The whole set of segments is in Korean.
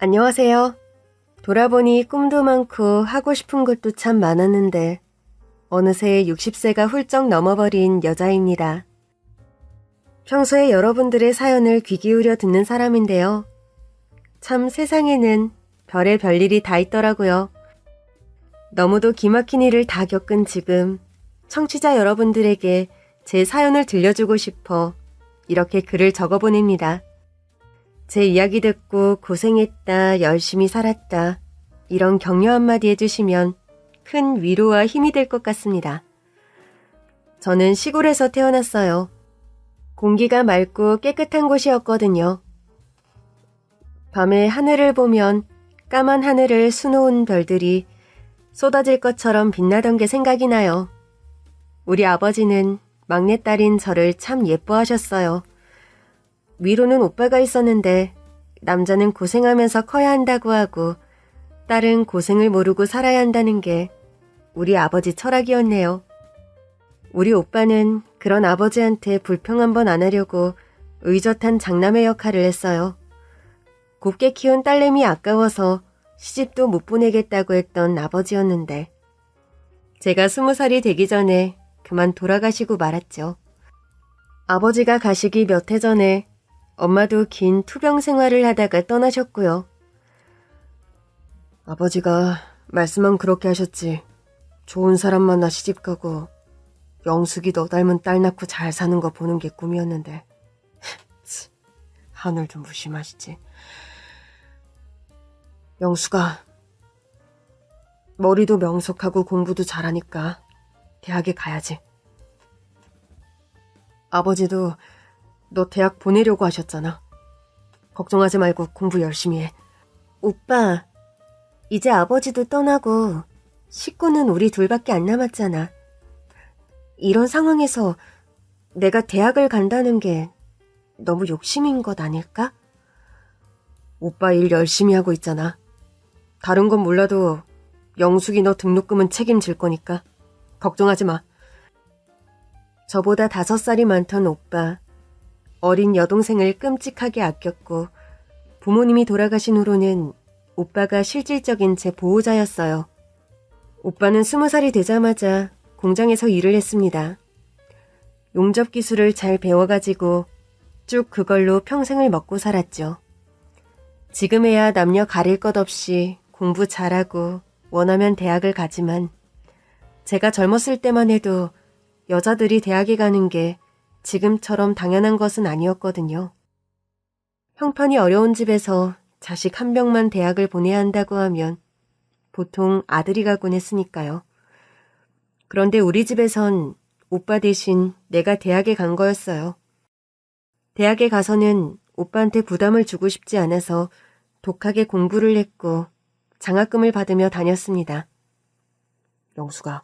안녕하세요. 돌아보니 꿈도 많고 하고 싶은 것도 참 많았는데 어느새 60세가 훌쩍 넘어버린 여자입니다. 평소에 여러분들의 사연을 귀 기울여 듣는 사람인데요. 참 세상에는 별의 별일이 다 있더라고요. 너무도 기막힌 일을 다 겪은 지금 청취자 여러분들에게 제 사연을 들려주고 싶어 이렇게 글을 적어보냅니다. 제 이야기 듣고 고생했다, 열심히 살았다, 이런 격려 한마디 해주시면 큰 위로와 힘이 될 것 같습니다. 저는 시골에서 태어났어요. 공기가 맑고 깨끗한 곳이었거든요. 밤에 하늘을 보면 까만 하늘을 수놓은 별들이 쏟아질 것처럼 빛나던 게 생각이 나요. 우리 아버지는 막내딸인 저를 참 예뻐하셨어요. 위로는 오빠가 있었는데 남자는 고생하면서 커야 한다고 하고 딸은 고생을 모르고 살아야 한다는 게 우리 아버지 철학이었네요. 우리 오빠는 그런 아버지한테 불평 한번 안 하려고 의젓한 장남의 역할을 했어요. 곱게 키운 딸내미 아까워서 시집도 못 보내겠다고 했던 아버지였는데 제가 20살이 되기 전에 그만 돌아가시고 말았죠. 아버지가 가시기 몇 해 전에 엄마도 긴 투병 생활을 하다가 떠나셨고요. 아버지가 말씀만 그렇게 하셨지. 좋은 사람 만나 시집가고 영숙이 너 닮은 딸 낳고 잘 사는 거 보는 게 꿈이었는데 하늘 좀 무심하시지. 영숙아, 머리도 명석하고 공부도 잘하니까 대학에 가야지. 아버지도 너 대학 보내려고 하셨잖아. 걱정하지 말고 공부 열심히 해. 오빠, 이제 아버지도 떠나고 식구는 우리 둘밖에 안 남았잖아. 이런 상황에서 내가 대학을 간다는 게 너무 욕심인 것 아닐까? 오빠 일 열심히 하고 있잖아. 다른 건 몰라도 영숙이 너 등록금은 책임질 거니까 걱정하지 마. 저보다 5살이 많던 오빠, 어린 여동생을 끔찍하게 아꼈고 부모님이 돌아가신 후로는 오빠가 실질적인 제 보호자였어요. 오빠는 20살이 되자마자 공장에서 일을 했습니다. 용접 기술을 잘 배워가지고 쭉 그걸로 평생을 먹고 살았죠. 지금에야 남녀 가릴 것 없이 공부 잘하고 원하면 대학을 가지만 제가 젊었을 때만 해도 여자들이 대학에 가는 게 지금처럼 당연한 것은 아니었거든요. 형편이 어려운 집에서 자식 한 명만 대학을 보내야 한다고 하면 보통 아들이 가곤 했으니까요. 그런데 우리 집에선 오빠 대신 내가 대학에 간 거였어요. 대학에 가서는 오빠한테 부담을 주고 싶지 않아서 독하게 공부를 했고 장학금을 받으며 다녔습니다. 영숙아,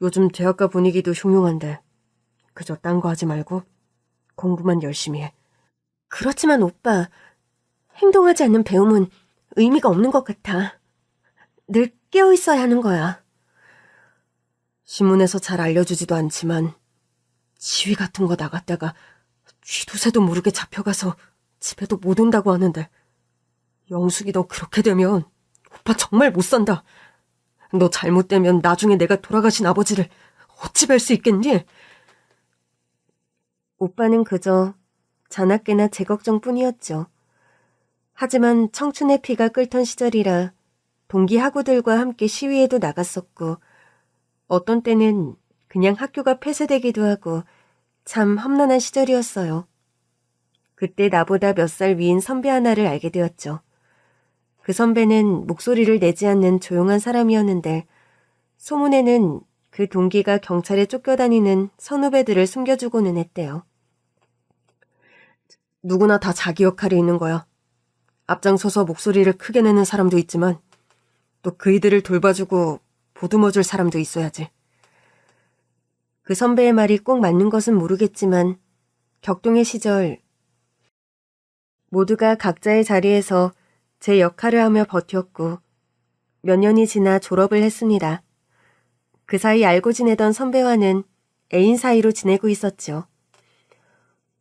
요즘 대학가 분위기도 흉흉한데 그저 딴 거 하지 말고 공부만 열심히 해. 그렇지만 오빠, 행동하지 않는 배움은 의미가 없는 것 같아. 늘 깨어 있어야 하는 거야. 신문에서 잘 알려주지도 않지만 시위 같은 거 나갔다가 쥐도 새도 모르게 잡혀가서 집에도 못 온다고 하는데 영숙이 너 그렇게 되면 오빠 정말 못 산다. 너 잘못되면 나중에 내가 돌아가신 아버지를 어찌 뵐 수 있겠니? 오빠는 그저 자나깨나 제 걱정뿐이었죠. 하지만 청춘의 피가 끓던 시절이라 동기 학우들과 함께 시위에도 나갔었고 어떤 때는 그냥 학교가 폐쇄되기도 하고 참 험난한 시절이었어요. 그때 나보다 몇 살 위인 선배 하나를 알게 되었죠. 그 선배는 목소리를 내지 않는 조용한 사람이었는데 소문에는 그 동기가 경찰에 쫓겨다니는 선후배들을 숨겨주고는 했대요. 누구나 다 자기 역할이 있는 거야. 앞장서서 목소리를 크게 내는 사람도 있지만 또 그이들을 돌봐주고 보듬어줄 사람도 있어야지. 그 선배의 말이 꼭 맞는 것은 모르겠지만 격동의 시절 모두가 각자의 자리에서 제 역할을 하며 버텼고 몇 년이 지나 졸업을 했습니다. 그 사이 알고 지내던 선배와는 애인 사이로 지내고 있었죠.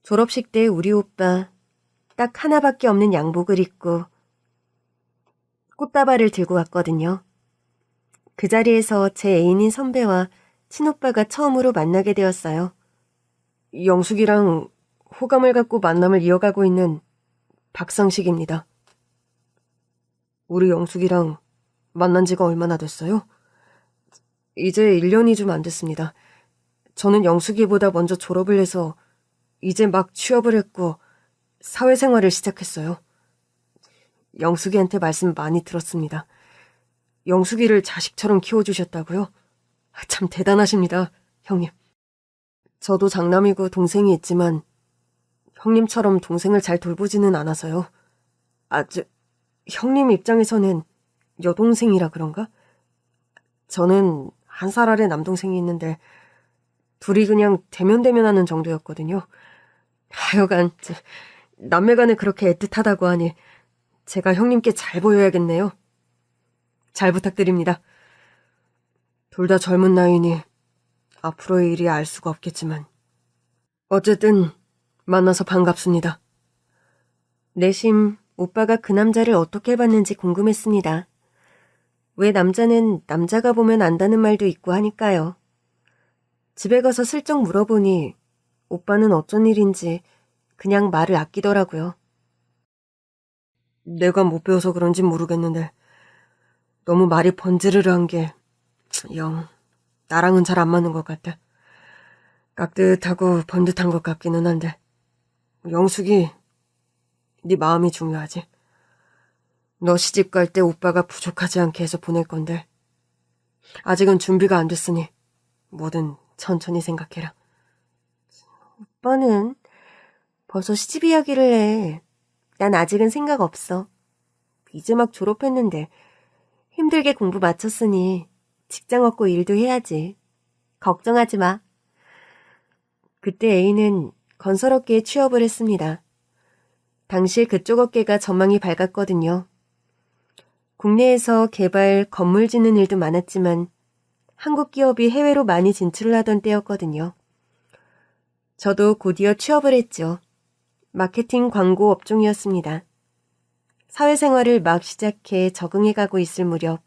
졸업식 때 우리 오빠 딱 하나밖에 없는 양복을 입고 꽃다발을 들고 왔거든요. 그 자리에서 제 애인인 선배와 친오빠가 처음으로 만나게 되었어요. 영숙이랑 호감을 갖고 만남을 이어가고 있는 박상식입니다. 우리 영숙이랑 만난 지가 얼마나 됐어요? 이제 1년이 좀 안 됐습니다. 저는 영숙이보다 먼저 졸업을 해서 이제 막 취업을 했고 사회생활을 시작했어요. 영숙이한테 말씀 많이 들었습니다. 영숙이를 자식처럼 키워주셨다고요? 참 대단하십니다, 형님. 저도 장남이고 동생이 있지만 형님처럼 동생을 잘 돌보지는 않아서요. 형님 입장에서는 여동생이라 그런가? 저는 1살 아래 남동생이 있는데 둘이 그냥 대면대면하는 정도였거든요. 하여간 남매간에 그렇게 애틋하다고 하니 제가 형님께 잘 보여야겠네요. 잘 부탁드립니다. 둘 다 젊은 나이니 앞으로의 일이 알 수가 없겠지만 어쨌든 만나서 반갑습니다. 내심 오빠가 그 남자를 어떻게 봤는지 궁금했습니다. 왜 남자는 남자가 보면 안다는 말도 있고 하니까요. 집에 가서 슬쩍 물어보니 오빠는 어쩐 일인지 그냥 말을 아끼더라고요. 내가 못 배워서 그런진 모르겠는데 너무 말이 번지르르한 게 영 나랑은 잘 안 맞는 것 같아. 깍듯하고 번듯한 것 같기는 한데 영숙이 네 마음이 중요하지. 너 시집 갈 때 오빠가 부족하지 않게 해서 보낼 건데 아직은 준비가 안 됐으니 뭐든 천천히 생각해라. 오빠는 벌써 시집 이야기를 해. 난 아직은 생각 없어. 이제 막 졸업했는데 힘들게 공부 마쳤으니 직장 얻고 일도 해야지. 걱정하지 마. 그때 A는 건설업계에 취업을 했습니다. 당시 그쪽 업계가 전망이 밝았거든요. 국내에서 개발, 건물 짓는 일도 많았지만 한국 기업이 해외로 많이 진출을 하던 때였거든요. 저도 곧이어 취업을 했죠. 마케팅 광고 업종이었습니다. 사회생활을 막 시작해 적응해가고 있을 무렵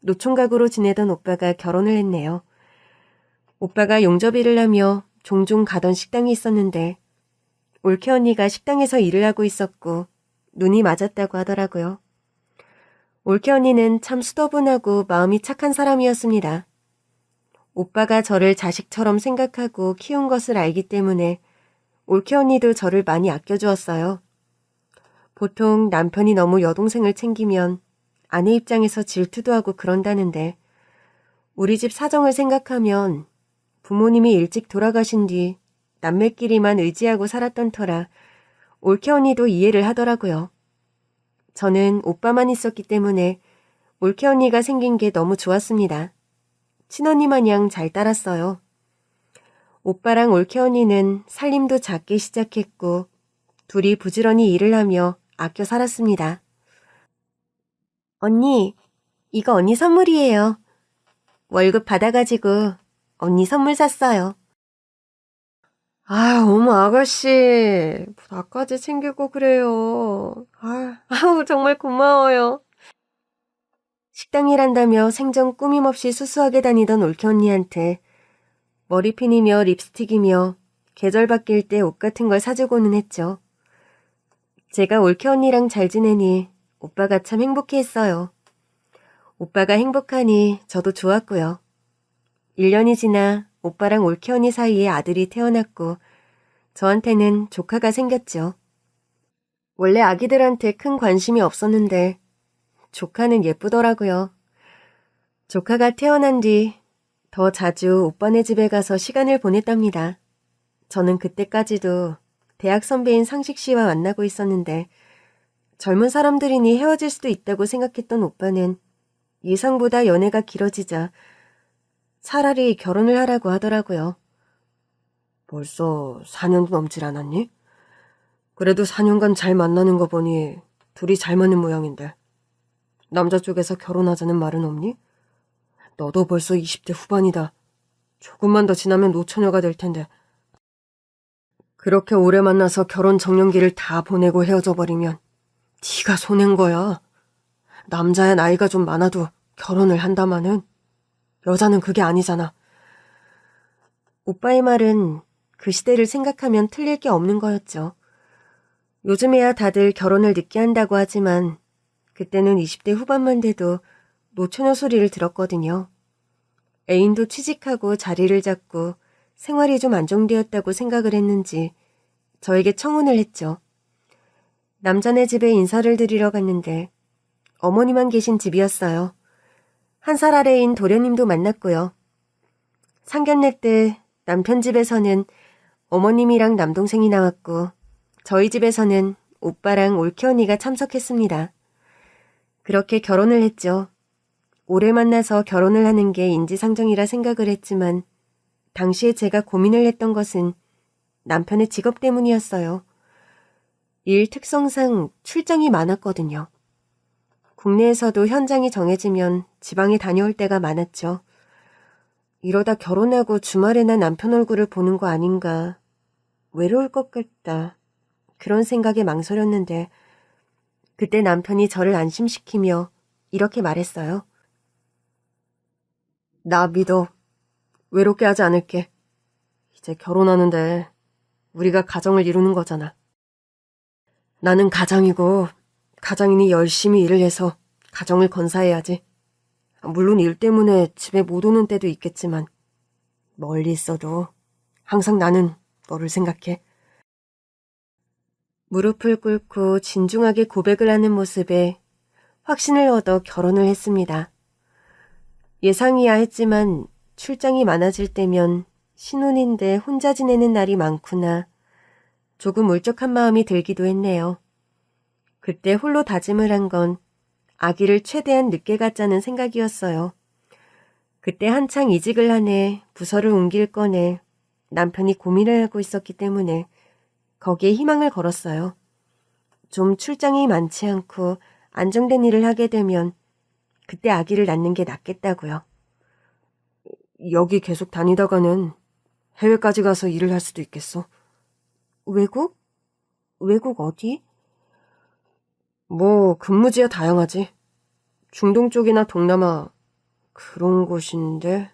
노총각으로 지내던 오빠가 결혼을 했네요. 오빠가 용접일을 하며 종종 가던 식당이 있었는데 올케 언니가 식당에서 일을 하고 있었고 눈이 맞았다고 하더라고요. 올케 언니는 참 수더분하고 마음이 착한 사람이었습니다. 오빠가 저를 자식처럼 생각하고 키운 것을 알기 때문에 올케 언니도 저를 많이 아껴주었어요. 보통 남편이 너무 여동생을 챙기면 아내 입장에서 질투도 하고 그런다는데 우리 집 사정을 생각하면 부모님이 일찍 돌아가신 뒤 남매끼리만 의지하고 살았던 터라 올케 언니도 이해를 하더라고요. 저는 오빠만 있었기 때문에 올케 언니가 생긴 게 너무 좋았습니다. 친언니 마냥 잘 따랐어요. 오빠랑 올케 언니는 살림도 작게 시작했고 둘이 부지런히 일을 하며 아껴 살았습니다. 언니, 이거 언니 선물이에요. 월급 받아가지고 언니 선물 샀어요. 어머 아가씨, 나까지 챙기고 그래요. 정말 고마워요. 식당 일한다며 생전 꾸밈없이 수수하게 다니던 올케 언니한테 머리핀이며 립스틱이며 계절 바뀔 때 옷 같은 걸 사주고는 했죠. 제가 올케 언니랑 잘 지내니 오빠가 참 행복해했어요. 오빠가 행복하니 저도 좋았고요. 1년이 지나 오빠랑 올케 언니 사이에 아들이 태어났고 저한테는 조카가 생겼죠. 원래 아기들한테 큰 관심이 없었는데 조카는 예쁘더라고요. 조카가 태어난 뒤 더 자주 오빠네 집에 가서 시간을 보냈답니다. 저는 그때까지도 대학 선배인 상식 씨와 만나고 있었는데 젊은 사람들이니 헤어질 수도 있다고 생각했던 오빠는 예상보다 연애가 길어지자 차라리 결혼을 하라고 하더라고요. 벌써 4년도 넘질 않았니? 그래도 4년간 잘 만나는 거 보니 둘이 잘 맞는 모양인데 남자 쪽에서 결혼하자는 말은 없니? 너도 벌써 20대 후반이다. 조금만 더 지나면 노처녀가 될 텐데. 그렇게 오래 만나서 결혼 정년기를 다 보내고 헤어져 버리면 네가 손해인 거야. 남자야 나이가 좀 많아도 결혼을 한다마는 여자는 그게 아니잖아. 오빠의 말은 그 시대를 생각하면 틀릴 게 없는 거였죠. 요즘에야 다들 결혼을 늦게 한다고 하지만 그때는 20대 후반만 돼도 노처녀 소리를 들었거든요. 애인도 취직하고 자리를 잡고 생활이 좀 안정되었다고 생각을 했는지 저에게 청혼을 했죠. 남자네 집에 인사를 드리러 갔는데 어머니만 계신 집이었어요. 한 살 아래인 도련님도 만났고요. 상견례 때 남편 집에서는 어머님이랑 남동생이 나왔고 저희 집에서는 오빠랑 올케 언니가 참석했습니다. 그렇게 결혼을 했죠. 오래 만나서 결혼을 하는 게 인지상정이라 생각을 했지만 당시에 제가 고민을 했던 것은 남편의 직업 때문이었어요. 일 특성상 출장이 많았거든요. 국내에서도 현장이 정해지면 지방에 다녀올 때가 많았죠. 이러다 결혼하고 주말에나 남편 얼굴을 보는 거 아닌가. 외로울 것 같다. 그런 생각에 망설였는데 그때 남편이 저를 안심시키며 이렇게 말했어요. 나 믿어. 외롭게 하지 않을게. 이제 결혼하는데 우리가 가정을 이루는 거잖아. 나는 가장이고 가장이니 열심히 일을 해서 가정을 건사해야지. 물론 일 때문에 집에 못 오는 때도 있겠지만 멀리 있어도 항상 나는 너를 생각해. 무릎을 꿇고 진중하게 고백을 하는 모습에 확신을 얻어 결혼을 했습니다. 예상이야 했지만 출장이 많아질 때면 신혼인데 혼자 지내는 날이 많구나. 조금 울적한 마음이 들기도 했네요. 그때 홀로 다짐을 한 건 아기를 최대한 늦게 갖자는 생각이었어요. 그때 한창 이직을 하네 부서를 옮길 거네 남편이 고민을 하고 있었기 때문에 거기에 희망을 걸었어요. 좀 출장이 많지 않고 안정된 일을 하게 되면 그때 아기를 낳는 게 낫겠다고요. 여기 계속 다니다가는 해외까지 가서 일을 할 수도 있겠어. 외국? 외국 어디? 뭐 근무지야 다양하지. 중동 쪽이나 동남아 그런 곳인데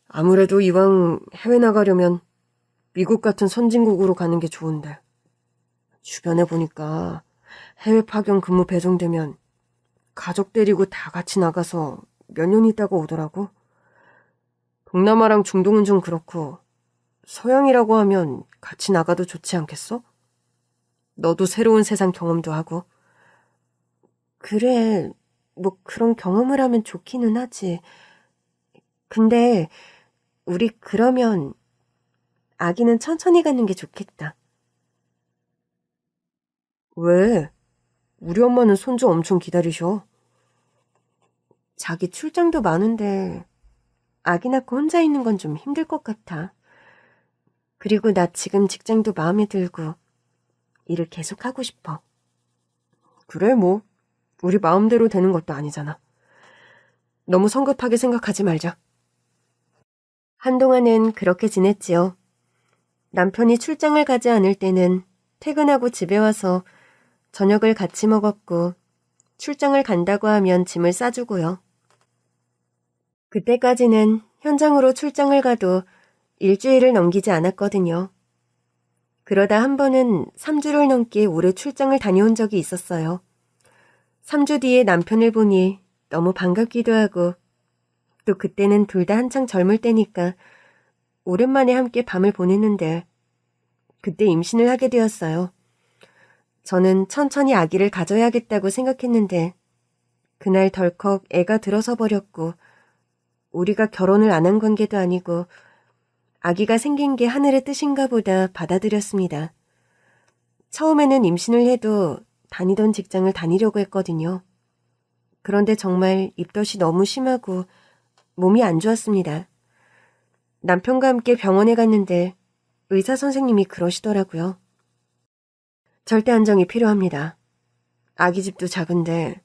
아무래도 이왕 해외 나가려면 미국 같은 선진국으로 가는 게 좋은데 주변에 보니까 해외 파견 근무 배정되면 가족 데리고 다 같이 나가서 몇 년 있다가 오더라고. 동남아랑 중동은 좀 그렇고 서양이라고 하면 같이 나가도 좋지 않겠어? 너도 새로운 세상 경험도 하고. 그래, 뭐 그런 경험을 하면 좋기는 하지. 근데 우리 그러면 아기는 천천히 갖는 게 좋겠다. 왜? 우리 엄마는 손주 엄청 기다리셔. 자기 출장도 많은데 아기 낳고 혼자 있는 건 좀 힘들 것 같아. 그리고 나 지금 직장도 마음에 들고 일을 계속하고 싶어. 그래 뭐 우리 마음대로 되는 것도 아니잖아. 너무 성급하게 생각하지 말자. 한동안은 그렇게 지냈지요. 남편이 출장을 가지 않을 때는 퇴근하고 집에 와서 저녁을 같이 먹었고 출장을 간다고 하면 짐을 싸주고요. 그때까지는 현장으로 출장을 가도 일주일을 넘기지 않았거든요. 그러다 한 번은 3주를 넘게 오래 출장을 다녀온 적이 있었어요. 3주 뒤에 남편을 보니 너무 반갑기도 하고 또 그때는 둘 다 한창 젊을 때니까 오랜만에 함께 밤을 보냈는데 그때 임신을 하게 되었어요. 저는 천천히 아기를 가져야겠다고 생각했는데 그날 덜컥 애가 들어서 버렸고 우리가 결혼을 안 한 관계도 아니고 아기가 생긴 게 하늘의 뜻인가 보다 받아들였습니다. 처음에는 임신을 해도 다니던 직장을 다니려고 했거든요. 그런데 정말 입덧이 너무 심하고 몸이 안 좋았습니다. 남편과 함께 병원에 갔는데 의사 선생님이 그러시더라고요. 절대 안정이 필요합니다. 아기 집도 작은데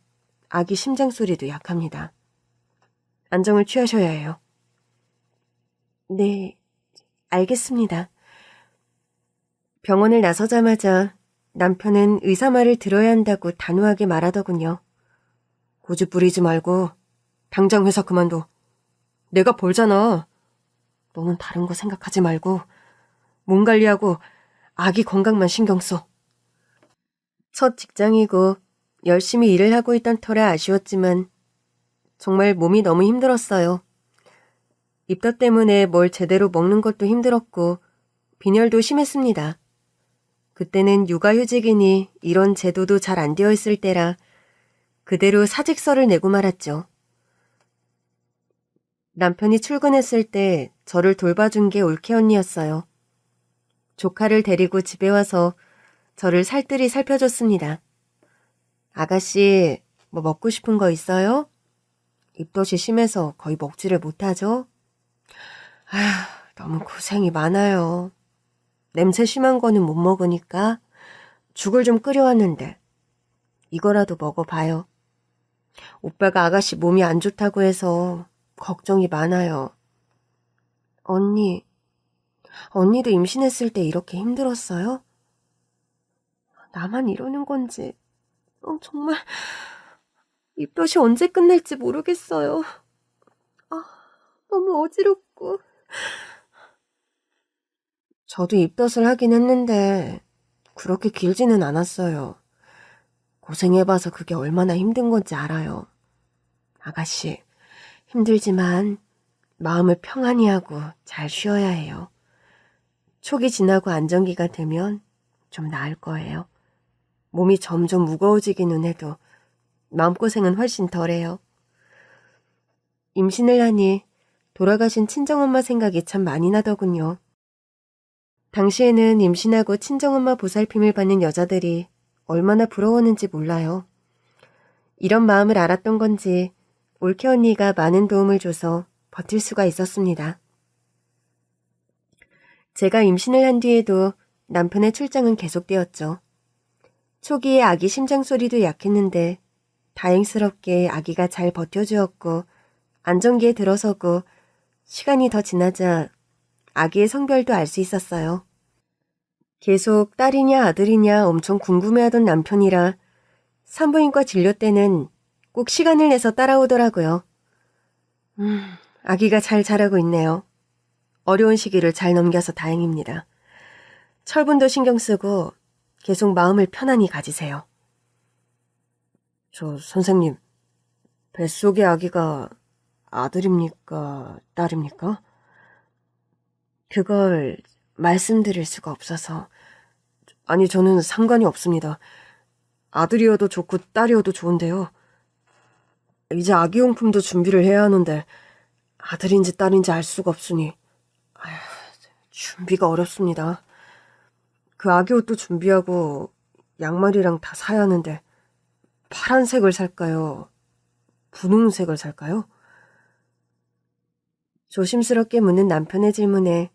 아기 심장 소리도 약합니다. 안정을 취하셔야 해요. 네, 알겠습니다. 병원을 나서자마자 남편은 의사 말을 들어야 한다고 단호하게 말하더군요. 고집 부리지 말고 당장 회사 그만둬. 내가 벌잖아. 너는 다른 거 생각하지 말고 몸 관리하고 아기 건강만 신경 써. 첫 직장이고 열심히 일을 하고 있던 터라 아쉬웠지만 정말 몸이 너무 힘들었어요. 입덧 때문에 뭘 제대로 먹는 것도 힘들었고 빈혈도 심했습니다. 그때는 육아휴직이니 이런 제도도 잘 안 되어 있을 때라 그대로 사직서를 내고 말았죠. 남편이 출근했을 때 저를 돌봐준 게 올케 언니였어요. 조카를 데리고 집에 와서 저를 살뜰히 살펴줬습니다. 아가씨, 뭐 먹고 싶은 거 있어요? 입덧이 심해서 거의 먹지를 못하죠? 아휴, 너무 고생이 많아요. 냄새 심한 거는 못 먹으니까 죽을 좀 끓여왔는데 이거라도 먹어봐요. 오빠가 아가씨 몸이 안 좋다고 해서 걱정이 많아요. 언니도 임신했을 때 이렇게 힘들었어요? 나만 이러는 건지 정말 입덧이 언제 끝날지 모르겠어요. 너무 어지럽고. 저도 입덧을 하긴 했는데 그렇게 길지는 않았어요. 고생해봐서 그게 얼마나 힘든 건지 알아요. 아가씨, 힘들지만 마음을 평안히 하고 잘 쉬어야 해요. 초기 지나고 안정기가 되면 좀 나을 거예요. 몸이 점점 무거워지기는 해도 마음고생은 훨씬 덜해요. 임신을 하니 돌아가신 친정엄마 생각이 참 많이 나더군요. 당시에는 임신하고 친정엄마 보살핌을 받는 여자들이 얼마나 부러웠는지 몰라요. 이런 마음을 알았던 건지 올케 언니가 많은 도움을 줘서 버틸 수가 있었습니다. 제가 임신을 한 뒤에도 남편의 출장은 계속되었죠. 초기에 아기 심장 소리도 약했는데 다행스럽게 아기가 잘 버텨주었고 안정기에 들어서고 시간이 더 지나자 아기의 성별도 알 수 있었어요. 계속 딸이냐 아들이냐 엄청 궁금해하던 남편이라 산부인과 진료 때는 꼭 시간을 내서 따라오더라고요. 아기가 잘 자라고 있네요. 어려운 시기를 잘 넘겨서 다행입니다. 철분도 신경 쓰고 계속 마음을 편안히 가지세요. 선생님, 뱃속의 아기가 아들입니까? 딸입니까? 그걸 말씀드릴 수가 없어서. 아니, 저는 상관이 없습니다. 아들이어도 좋고 딸이어도 좋은데요. 이제 아기용품도 준비를 해야 하는데 아들인지 딸인지 알 수가 없으니 준비가 어렵습니다. 그 아기 옷도 준비하고 양말이랑 다 사야 하는데 파란색을 살까요? 분홍색을 살까요? 조심스럽게 묻는 남편의 질문에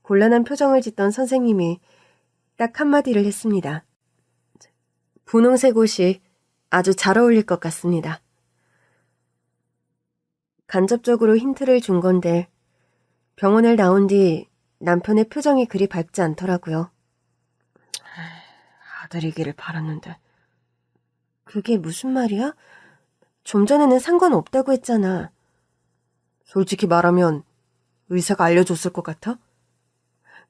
곤란한 표정을 짓던 선생님이 딱 한마디를 했습니다. 분홍색 옷이 아주 잘 어울릴 것 같습니다. 간접적으로 힌트를 준 건데 병원을 나온 뒤 남편의 표정이 그리 밝지 않더라고요. 아들이기를 바랐는데. 그게 무슨 말이야? 좀 전에는 상관없다고 했잖아. 솔직히 말하면 의사가 알려줬을 것 같아?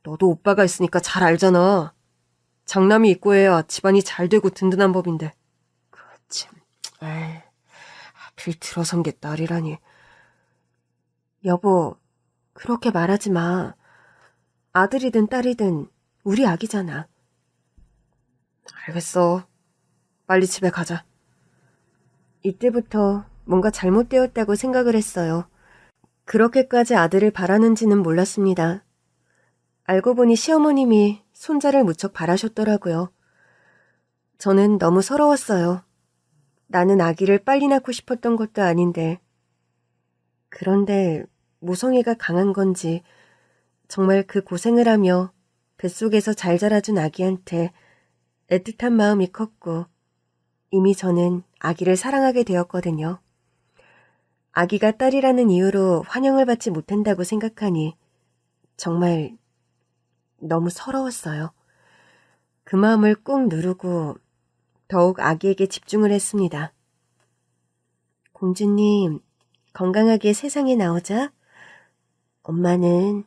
너도 오빠가 있으니까 잘 알잖아. 장남이 있고 해야 집안이 잘 되고 든든한 법인데. 그렇지. 에이, 하필 들어선 게 딸이라니. 여보, 그렇게 말하지 마. 아들이든 딸이든 우리 아기잖아. 알겠어. 빨리 집에 가자. 이때부터 뭔가 잘못되었다고 생각을 했어요. 그렇게까지 아들을 바라는지는 몰랐습니다. 알고 보니 시어머님이 손자를 무척 바라셨더라고요. 저는 너무 서러웠어요. 나는 아기를 빨리 낳고 싶었던 것도 아닌데. 그런데 모성애가 강한 건지 정말 그 고생을 하며 뱃속에서 잘 자라준 아기한테 애틋한 마음이 컸고 이미 저는 아기를 사랑하게 되었거든요. 아기가 딸이라는 이유로 환영을 받지 못한다고 생각하니 정말 너무 서러웠어요. 그 마음을 꾹 누르고 더욱 아기에게 집중을 했습니다. 공주님, 건강하게 세상에 나오자. 엄마는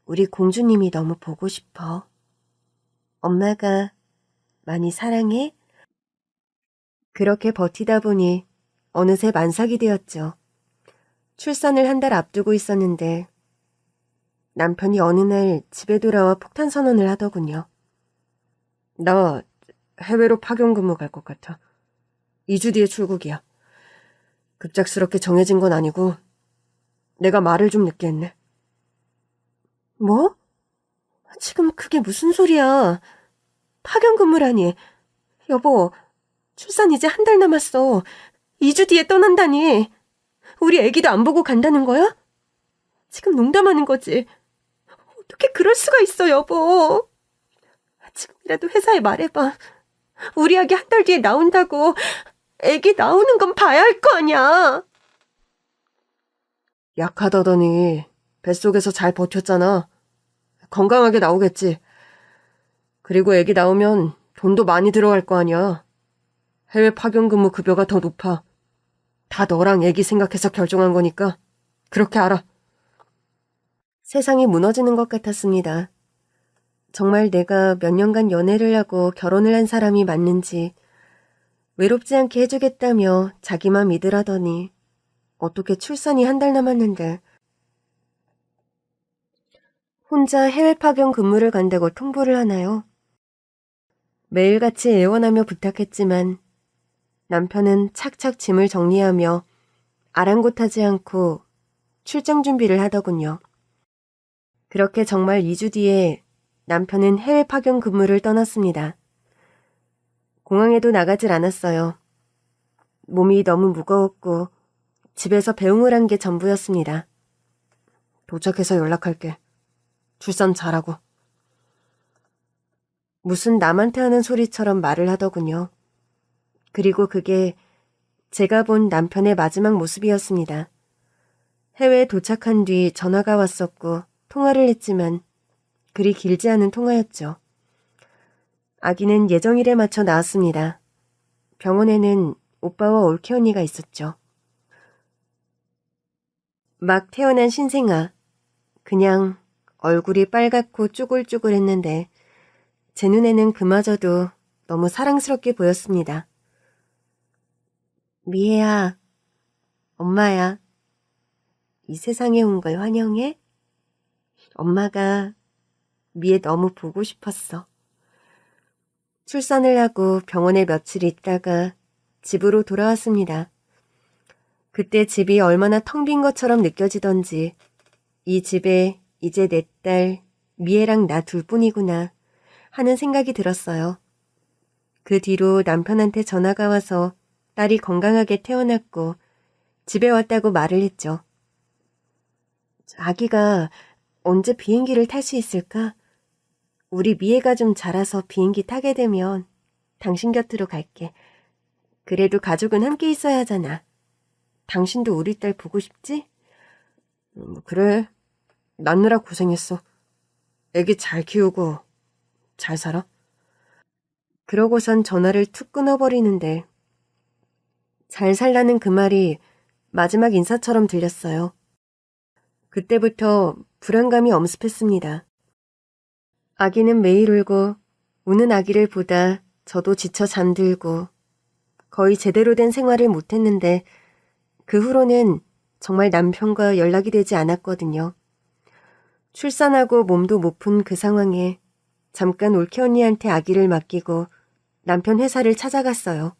우리 공주님이 너무 보고 싶어. 엄마가 많이 사랑해? 그렇게 버티다 보니 어느새 만삭이 되었죠. 출산을 한 달 앞두고 있었는데 남편이 어느 날 집에 돌아와 폭탄 선언을 하더군요. 나 해외로 파견 근무 갈 것 같아. 2주 뒤에 출국이야. 급작스럽게 정해진 건 아니고 내가 말을 좀 늦게 했네. 뭐? 지금 그게 무슨 소리야. 파견 근무라니. 여보, 출산 이제 한 달 남았어. 2주 뒤에 떠난다니. 우리 애기도 안 보고 간다는 거야? 지금 농담하는 거지. 어떻게 그럴 수가 있어, 여보. 지금이라도 회사에 말해봐. 우리 아기 한 달 뒤에 나온다고. 애기 나오는 건 봐야 할 거 아니야. 약하다더니 뱃속에서 잘 버텼잖아. 건강하게 나오겠지. 그리고 애기 나오면 돈도 많이 들어갈 거 아니야. 해외 파견 근무 급여가 더 높아. 다 너랑 애기 생각해서 결정한 거니까 그렇게 알아. 세상이 무너지는 것 같았습니다. 정말 내가 몇 년간 연애를 하고 결혼을 한 사람이 맞는지 외롭지 않게 해주겠다며 자기만 믿으라더니 어떻게 출산이 한 달 남았는데 혼자 해외 파견 근무를 간다고 통보를 하나요? 매일같이 애원하며 부탁했지만 남편은 착착 짐을 정리하며 아랑곳하지 않고 출장 준비를 하더군요. 그렇게 정말 2주 뒤에 남편은 해외 파견 근무를 떠났습니다. 공항에도 나가질 않았어요. 몸이 너무 무거웠고 집에서 배웅을 한 게 전부였습니다. 도착해서 연락할게. 출산 잘하고. 무슨 남한테 하는 소리처럼 말을 하더군요. 그리고 그게 제가 본 남편의 마지막 모습이었습니다. 해외에 도착한 뒤 전화가 왔었고 통화를 했지만 그리 길지 않은 통화였죠. 아기는 예정일에 맞춰 나왔습니다. 병원에는 오빠와 올케 언니가 있었죠. 막 태어난 신생아. 그냥 얼굴이 빨갛고 쭈글쭈글했는데 제 눈에는 그마저도 너무 사랑스럽게 보였습니다. 미애야, 엄마야. 이 세상에 온 걸 환영해? 엄마가 미애 너무 보고 싶었어. 출산을 하고 병원에 며칠 있다가 집으로 돌아왔습니다. 그때 집이 얼마나 텅 빈 것처럼 느껴지던지 이 집에 이제 내 딸 미애랑 나 둘뿐이구나 하는 생각이 들었어요. 그 뒤로 남편한테 전화가 와서 딸이 건강하게 태어났고 집에 왔다고 말을 했죠. 아기가 언제 비행기를 탈 수 있을까? 우리 미애가 좀 자라서 비행기 타게 되면 당신 곁으로 갈게. 그래도 가족은 함께 있어야 하잖아. 당신도 우리 딸 보고 싶지? 그래. 낳느라 고생했어. 애기 잘 키우고 잘 살아. 그러고선 전화를 툭 끊어버리는데 잘 살라는 그 말이 마지막 인사처럼 들렸어요. 그때부터 불안감이 엄습했습니다. 아기는 매일 울고 우는 아기를 보다 저도 지쳐 잠들고 거의 제대로 된 생활을 못했는데 그 후로는 정말 남편과 연락이 되지 않았거든요. 출산하고 몸도 못 푼 그 상황에 잠깐 올케 언니한테 아기를 맡기고 남편 회사를 찾아갔어요.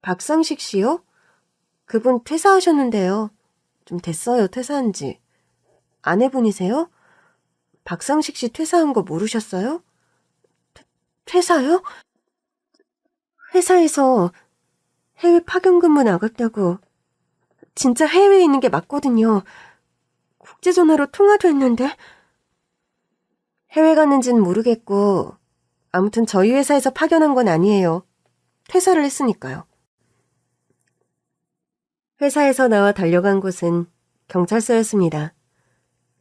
박상식 씨요? 그분 퇴사하셨는데요. 좀 됐어요, 퇴사한 지. 아내분이세요? 박상식 씨 퇴사한 거 모르셨어요? 퇴사요? 회사에서 해외 파견 근무 나갔다고. 진짜 해외에 있는 게 맞거든요. 국제전화로 통화도 했는데. 해외 갔는지는 모르겠고 아무튼 저희 회사에서 파견한 건 아니에요. 퇴사를 했으니까요. 회사에서 나와 달려간 곳은 경찰서였습니다.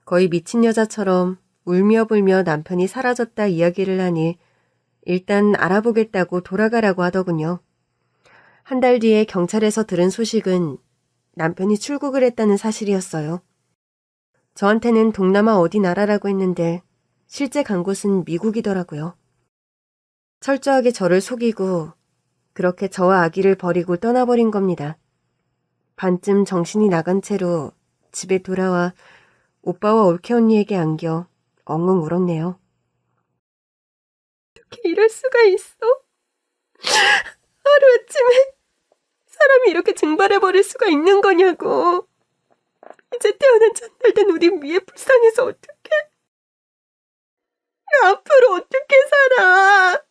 거의 미친 여자처럼 울며 불며 남편이 사라졌다 이야기를 하니 일단 알아보겠다고 돌아가라고 하더군요. 한 달 뒤에 경찰에서 들은 소식은 남편이 출국을 했다는 사실이었어요. 저한테는 동남아 어디 나라라고 했는데 실제 간 곳은 미국이더라고요. 철저하게 저를 속이고 그렇게 저와 아기를 버리고 떠나버린 겁니다. 반쯤 정신이 나간 채로 집에 돌아와 오빠와 올케 언니에게 안겨 엉엉 울었네요. 어떻게 이럴 수가 있어? 하루아침에 사람이 이렇게 증발해버릴 수가 있는 거냐고. 이제 태어난 전날 된 우리 미애 불쌍해서 어떡해? 앞으로 어떻게 살아?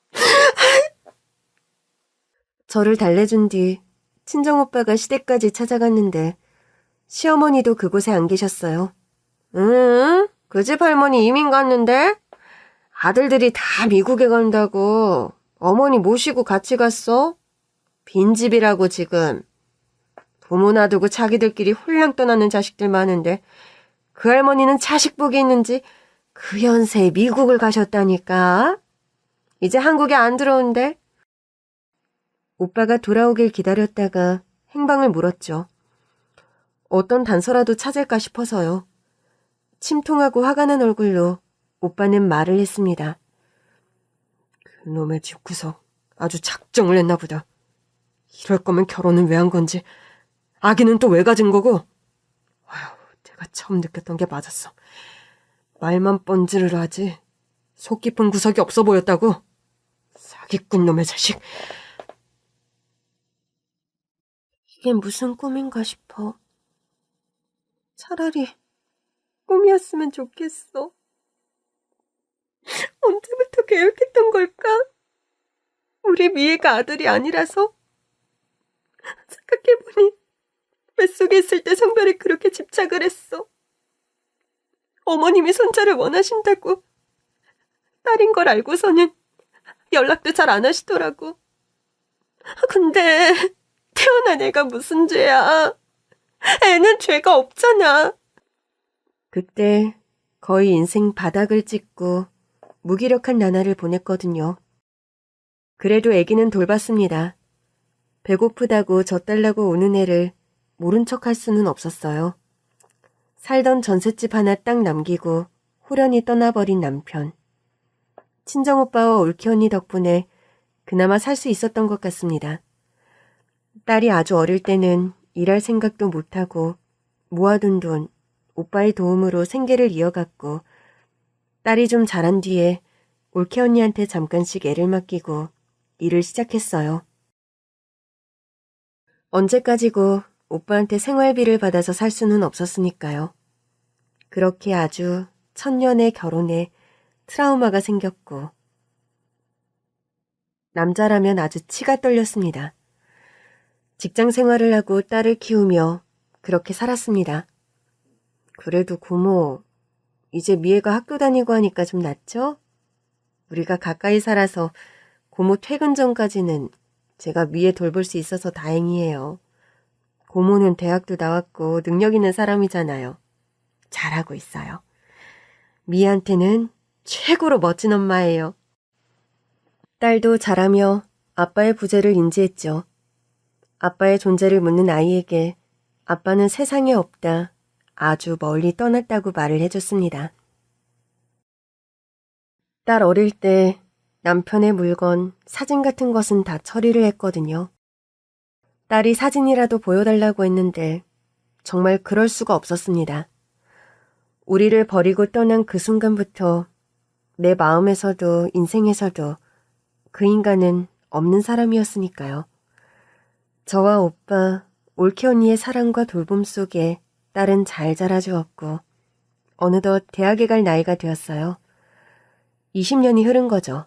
저를 달래준 뒤 친정오빠가 시댁까지 찾아갔는데 시어머니도 그곳에 안 계셨어요. 응? 그 집 할머니 이민 갔는데? 아들들이 다 미국에 간다고 어머니 모시고 같이 갔어? 빈집이라고 지금. 부모 놔두고 자기들끼리 홀랑 떠나는 자식들 많은데 그 할머니는 자식복이 있는지 그 연세에 미국을 가셨다니까. 이제 한국에 안 들어온대. 오빠가 돌아오길 기다렸다가 행방을 물었죠. 어떤 단서라도 찾을까 싶어서요. 침통하고 화가 난 얼굴로 오빠는 말을 했습니다. 그놈의 집구석 아주 작정을 했나 보다. 이럴 거면 결혼은 왜 한 건지, 아기는 또 왜 가진 거고. 아휴, 내가 처음 느꼈던 게 맞았어. 말만 뻔질을 하지 속 깊은 구석이 없어 보였다고. 사기꾼 놈의 자식. 이게 무슨 꿈인가 싶어. 차라리 꿈이었으면 좋겠어. 언제부터 계획했던 걸까? 우리 미애가 아들이 아니라서? 생각해보니 뱃속에 있을 때 성별에 그렇게 집착을 했어. 어머님이 손자를 원하신다고. 딸인 걸 알고서는 연락도 잘 안 하시더라고. 근데 태어난 애가 무슨 죄야? 애는 죄가 없잖아. 그때 거의 인생 바닥을 찍고 무기력한 나날을 보냈거든요. 그래도 애기는 돌봤습니다. 배고프다고 젖달라고 우는 애를 모른 척할 수는 없었어요. 살던 전셋집 하나 딱 남기고 호련히 떠나버린 남편. 친정오빠와 올케 언니 덕분에 그나마 살 수 있었던 것 같습니다. 딸이 아주 어릴 때는 일할 생각도 못하고 모아둔 돈, 오빠의 도움으로 생계를 이어갔고, 딸이 좀 자란 뒤에 올케 언니한테 잠깐씩 애를 맡기고 일을 시작했어요. 언제까지고 오빠한테 생활비를 받아서 살 수는 없었으니까요. 그렇게 아주 천년의 결혼에 트라우마가 생겼고, 남자라면 아주 치가 떨렸습니다. 직장 생활을 하고 딸을 키우며 그렇게 살았습니다. 그래도 고모, 이제 미애가 학교 다니고 하니까 좀 낫죠? 우리가 가까이 살아서 고모 퇴근 전까지는 제가 미애 돌볼 수 있어서 다행이에요. 고모는 대학도 나왔고 능력 있는 사람이잖아요. 잘하고 있어요. 미애한테는 최고로 멋진 엄마예요. 딸도 잘하며 아빠의 부재를 인지했죠. 아빠의 존재를 묻는 아이에게 아빠는 세상에 없다, 아주 멀리 떠났다고 말을 해줬습니다. 딸 어릴 때 남편의 물건, 사진 같은 것은 다 처리를 했거든요. 딸이 사진이라도 보여달라고 했는데 정말 그럴 수가 없었습니다. 우리를 버리고 떠난 그 순간부터 내 마음에서도 인생에서도 그 인간은 없는 사람이었으니까요. 저와 오빠, 올케 언니의 사랑과 돌봄 속에 딸은 잘 자라주었고 어느덧 대학에 갈 나이가 되었어요. 20년이 흐른 거죠.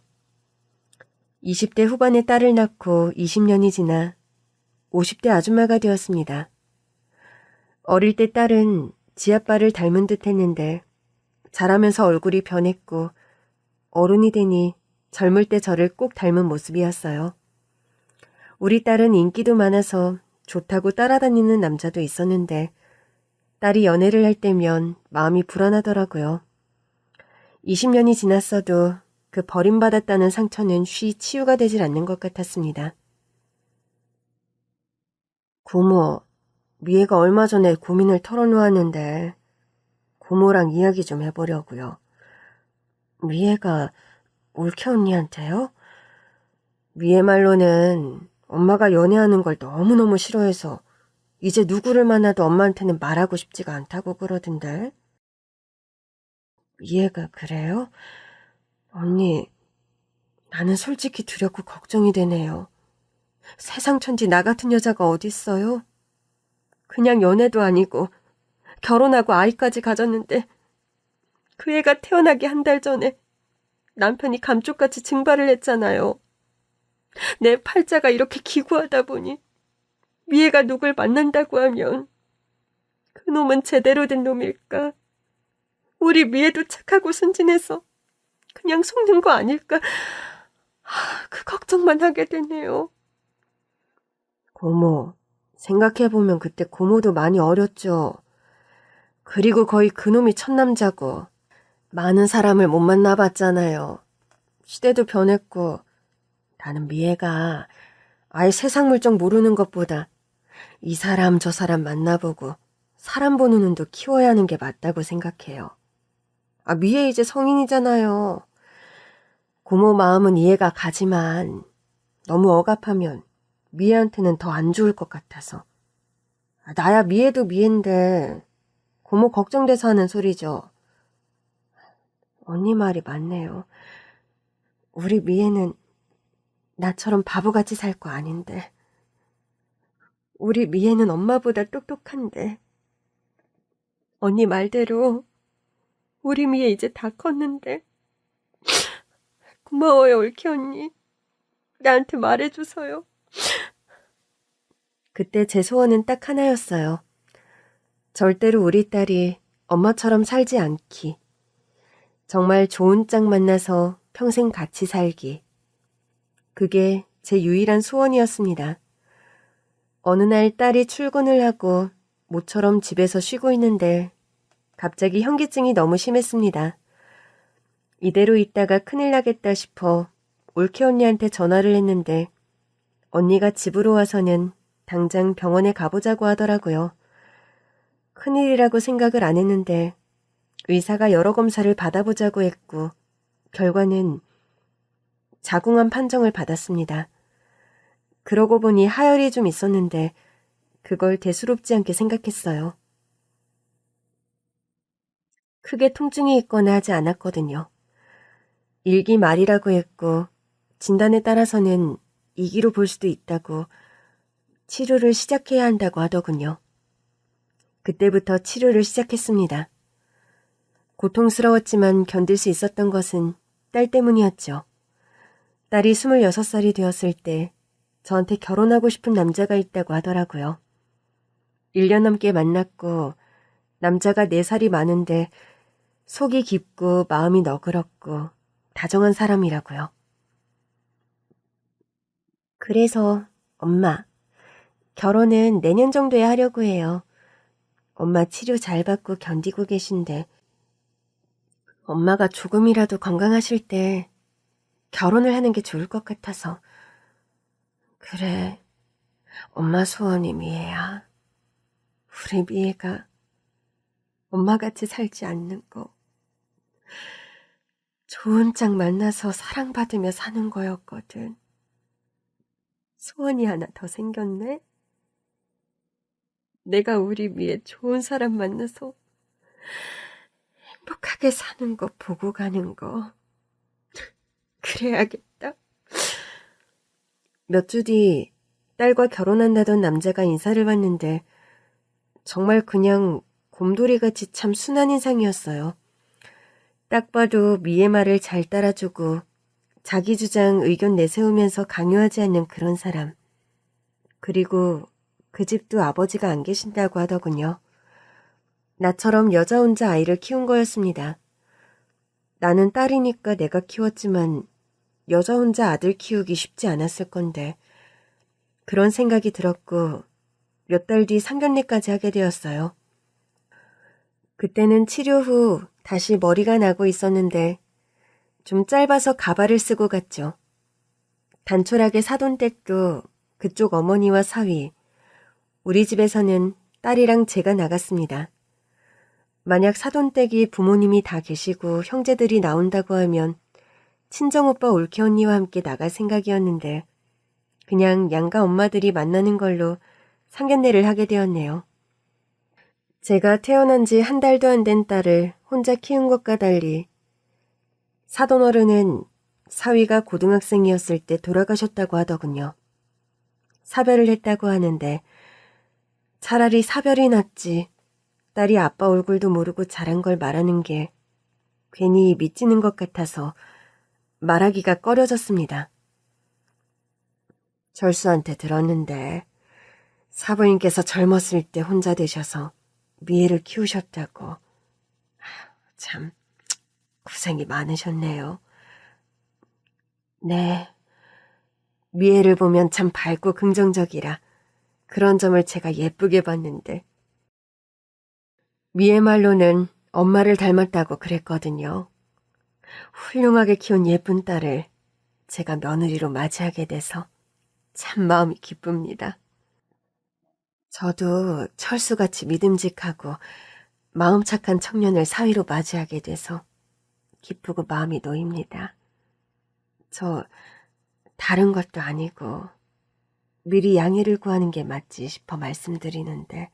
20대 후반에 딸을 낳고 20년이 지나 50대 아줌마가 되었습니다. 어릴 때 딸은 지아빠를 닮은 듯 했는데 자라면서 얼굴이 변했고 어른이 되니 젊을 때 저를 꼭 닮은 모습이었어요. 우리 딸은 인기도 많아서 좋다고 따라다니는 남자도 있었는데 딸이 연애를 할 때면 마음이 불안하더라고요. 20년이 지났어도 그 버림받았다는 상처는 쉬 치유가 되질 않는 것 같았습니다. 고모, 미애가 얼마 전에 고민을 털어놓았는데 고모랑 이야기 좀 해보려고요. 미애가 올케 언니한테요? 미애 말로는 엄마가 연애하는 걸 너무너무 싫어해서 이제 누구를 만나도 엄마한테는 말하고 싶지가 않다고 그러던데. 미애가 그래요? 언니, 나는 솔직히 두렵고 걱정이 되네요. 세상 천지 나 같은 여자가 어딨어요? 그냥 연애도 아니고 결혼하고 아이까지 가졌는데 그 애가 태어나기 한 달 전에 남편이 감쪽같이 증발을 했잖아요. 내 팔자가 이렇게 기구하다 보니 미애가 누굴 만난다고 하면 그놈은 제대로 된 놈일까? 우리 미애도 착하고 순진해서 그냥 속는 거 아닐까? 그 걱정만 하게 되네요. 고모, 생각해보면 그때 고모도 많이 어렸죠. 그리고 거의 그놈이 첫 남자고 많은 사람을 못 만나봤잖아요. 시대도 변했고 나는 미애가 아예 세상 물정 모르는 것보다 이 사람 저 사람 만나보고 사람 보는 눈도 키워야 하는 게 맞다고 생각해요. 미애 이제 성인이잖아요. 고모 마음은 이해가 가지만 너무 억압하면 미애한테는 더 안 좋을 것 같아서. 나야 미애도 미애인데 고모 걱정돼서 하는 소리죠. 언니 말이 맞네요. 우리 미애는 나처럼 바보같이 살 거 아닌데. 우리 미애는 엄마보다 똑똑한데. 언니 말대로 우리 미애 이제 다 컸는데. 고마워요, 올케 언니. 나한테 말해줘서요. 그때 제 소원은 딱 하나였어요. 절대로 우리 딸이 엄마처럼 살지 않기. 정말 좋은 짝 만나서 평생 같이 살기. 그게 제 유일한 소원이었습니다. 어느 날 딸이 출근을 하고 모처럼 집에서 쉬고 있는데 갑자기 현기증이 너무 심했습니다. 이대로 있다가 큰일 나겠다 싶어 올케 언니한테 전화를 했는데 언니가 집으로 와서는 당장 병원에 가보자고 하더라고요. 큰일이라고 생각을 안 했는데 의사가 여러 검사를 받아보자고 했고 결과는 자궁암 판정을 받았습니다. 그러고 보니 하혈이 좀 있었는데 그걸 대수롭지 않게 생각했어요. 크게 통증이 있거나 하지 않았거든요. 일기 말이라고 했고 진단에 따라서는 2기로 볼 수도 있다고 치료를 시작해야 한다고 하더군요. 그때부터 치료를 시작했습니다. 고통스러웠지만 견딜 수 있었던 것은 딸 때문이었죠. 딸이 26살이 되었을 때 저한테 결혼하고 싶은 남자가 있다고 하더라고요. 1년 넘게 만났고 남자가 4살이 많은데 속이 깊고 마음이 너그럽고 다정한 사람이라고요. 그래서 엄마, 결혼은 내년 정도에 하려고 해요. 엄마 치료 잘 받고 견디고 계신데 엄마가 조금이라도 건강하실 때 결혼을 하는 게 좋을 것 같아서. 그래, 엄마 소원이 미애야. 우리 미애가 엄마같이 살지 않는 거. 좋은 짝 만나서 사랑받으며 사는 거였거든. 소원이 하나 더 생겼네. 내가 우리 미애 좋은 사람 만나서 행복하게 사는 거 보고 가는 거. 그래야겠다. 몇 주 뒤 딸과 결혼한다던 남자가 인사를 받는데 정말 그냥 곰돌이같이 참 순한 인상이었어요. 딱 봐도 미애 말을 잘 따라주고 자기 주장 의견 내세우면서 강요하지 않는 그런 사람. 그리고 그 집도 아버지가 안 계신다고 하더군요. 나처럼 여자 혼자 아이를 키운 거였습니다. 나는 딸이니까 내가 키웠지만 여자 혼자 아들 키우기 쉽지 않았을 건데 그런 생각이 들었고 몇 달 뒤 상견례까지 하게 되었어요. 그때는 치료 후 다시 머리가 나고 있었는데 좀 짧아서 가발을 쓰고 갔죠. 단촐하게 사돈 댁도 그쪽 어머니와 사위, 우리 집에서는 딸이랑 제가 나갔습니다. 만약 사돈댁이 부모님이 다 계시고 형제들이 나온다고 하면 친정오빠 올케 언니와 함께 나갈 생각이었는데 그냥 양가 엄마들이 만나는 걸로 상견례를 하게 되었네요. 제가 태어난 지 한 달도 안 된 딸을 혼자 키운 것과 달리 사돈어른은 사위가 고등학생이었을 때 돌아가셨다고 하더군요. 사별을 했다고 하는데 차라리 사별이 낫지 딸이 아빠 얼굴도 모르고 자란 걸 말하는 게 괜히 미치는 것 같아서 말하기가 꺼려졌습니다. 철수한테 들었는데 사부인께서 젊었을 때 혼자 되셔서 미애를 키우셨다고. 참 고생이 많으셨네요. 네, 미애를 보면 참 밝고 긍정적이라 그런 점을 제가 예쁘게 봤는데 미애 말로는 엄마를 닮았다고 그랬거든요. 훌륭하게 키운 예쁜 딸을 제가 며느리로 맞이하게 돼서 참 마음이 기쁩니다. 저도 철수같이 믿음직하고 마음 착한 청년을 사위로 맞이하게 돼서 기쁘고 마음이 놓입니다. 저 다른 것도 아니고 미리 양해를 구하는 게 맞지 싶어 말씀드리는데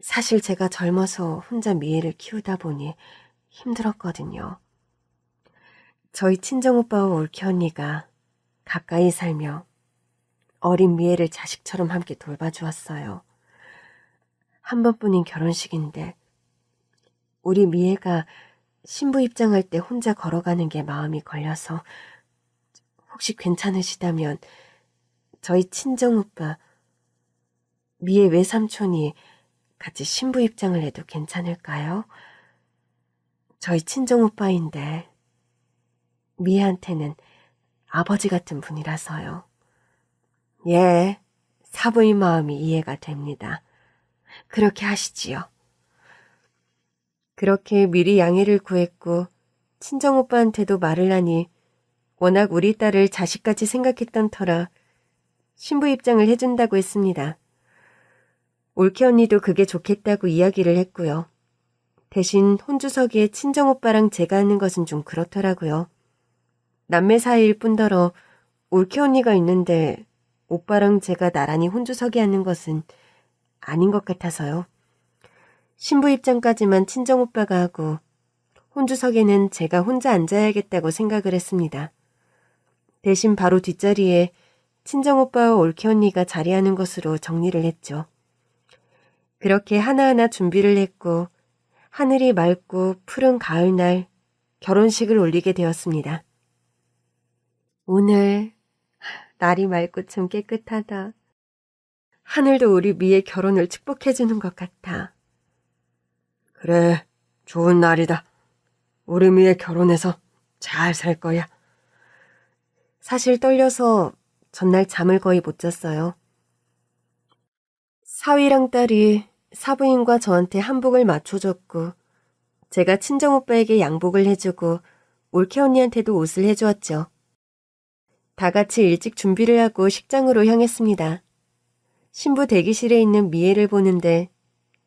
사실 제가 젊어서 혼자 미애를 키우다 보니 힘들었거든요. 저희 친정오빠와 올케 언니가 가까이 살며 어린 미애를 자식처럼 함께 돌봐주었어요. 한 번뿐인 결혼식인데 우리 미애가 신부 입장할 때 혼자 걸어가는 게 마음이 걸려서 혹시 괜찮으시다면 저희 친정오빠 미애 외삼촌이 같이 신부 입장을 해도 괜찮을까요? 저희 친정오빠인데 미애한테는 아버지 같은 분이라서요. 예, 사부인 마음이 이해가 됩니다. 그렇게 하시지요. 그렇게 미리 양해를 구했고 친정오빠한테도 말을 하니 워낙 우리 딸을 자식같이 생각했던 터라 신부 입장을 해준다고 했습니다. 올케 언니도 그게 좋겠다고 이야기를 했고요. 대신 혼주석에 친정오빠랑 제가 하는 것은 좀 그렇더라고요. 남매 사이일 뿐더러 올케 언니가 있는데 오빠랑 제가 나란히 혼주석에 앉는 것은 아닌 것 같아서요. 신부 입장까지만 친정오빠가 하고 혼주석에는 제가 혼자 앉아야겠다고 생각을 했습니다. 대신 바로 뒷자리에 친정오빠와 올케 언니가 자리하는 것으로 정리를 했죠. 그렇게 하나하나 준비를 했고 하늘이 맑고 푸른 가을날 결혼식을 올리게 되었습니다. 오늘 날이 맑고 참 깨끗하다. 하늘도 우리 미의 결혼을 축복해주는 것 같아. 그래, 좋은 날이다. 우리 미의 결혼해서 잘 살 거야. 사실 떨려서 전날 잠을 거의 못 잤어요. 사위랑 딸이 사부인과 저한테 한복을 맞춰줬고 제가 친정오빠에게 양복을 해주고 올케 언니한테도 옷을 해주었죠. 다 같이 일찍 준비를 하고 식장으로 향했습니다. 신부 대기실에 있는 미애를 보는데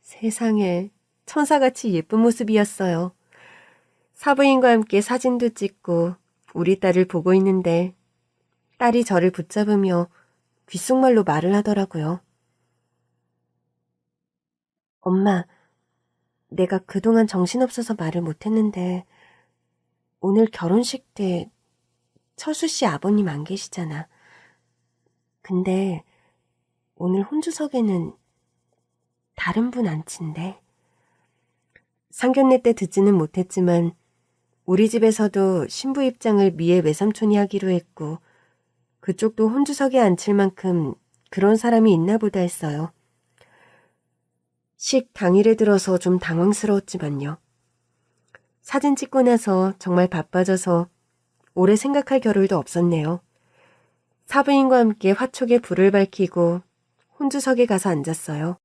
세상에 천사같이 예쁜 모습이었어요. 사부인과 함께 사진도 찍고 우리 딸을 보고 있는데 딸이 저를 붙잡으며 귓속말로 말을 하더라고요. 엄마, 내가 그동안 정신없어서 말을 못했는데 오늘 결혼식 때 철수 씨 아버님 안 계시잖아. 근데 오늘 혼주석에는 다른 분 앉힌대. 상견례 때 듣지는 못했지만 우리 집에서도 신부 입장을 미애 외삼촌이 하기로 했고 그쪽도 혼주석에 앉힐 만큼 그런 사람이 있나 보다 했어요. 식 당일에 들어서 좀 당황스러웠지만요. 사진 찍고 나서 정말 바빠져서 오래 생각할 겨를도 없었네요. 사부인과 함께 화촉에 불을 밝히고 혼주석에 가서 앉았어요.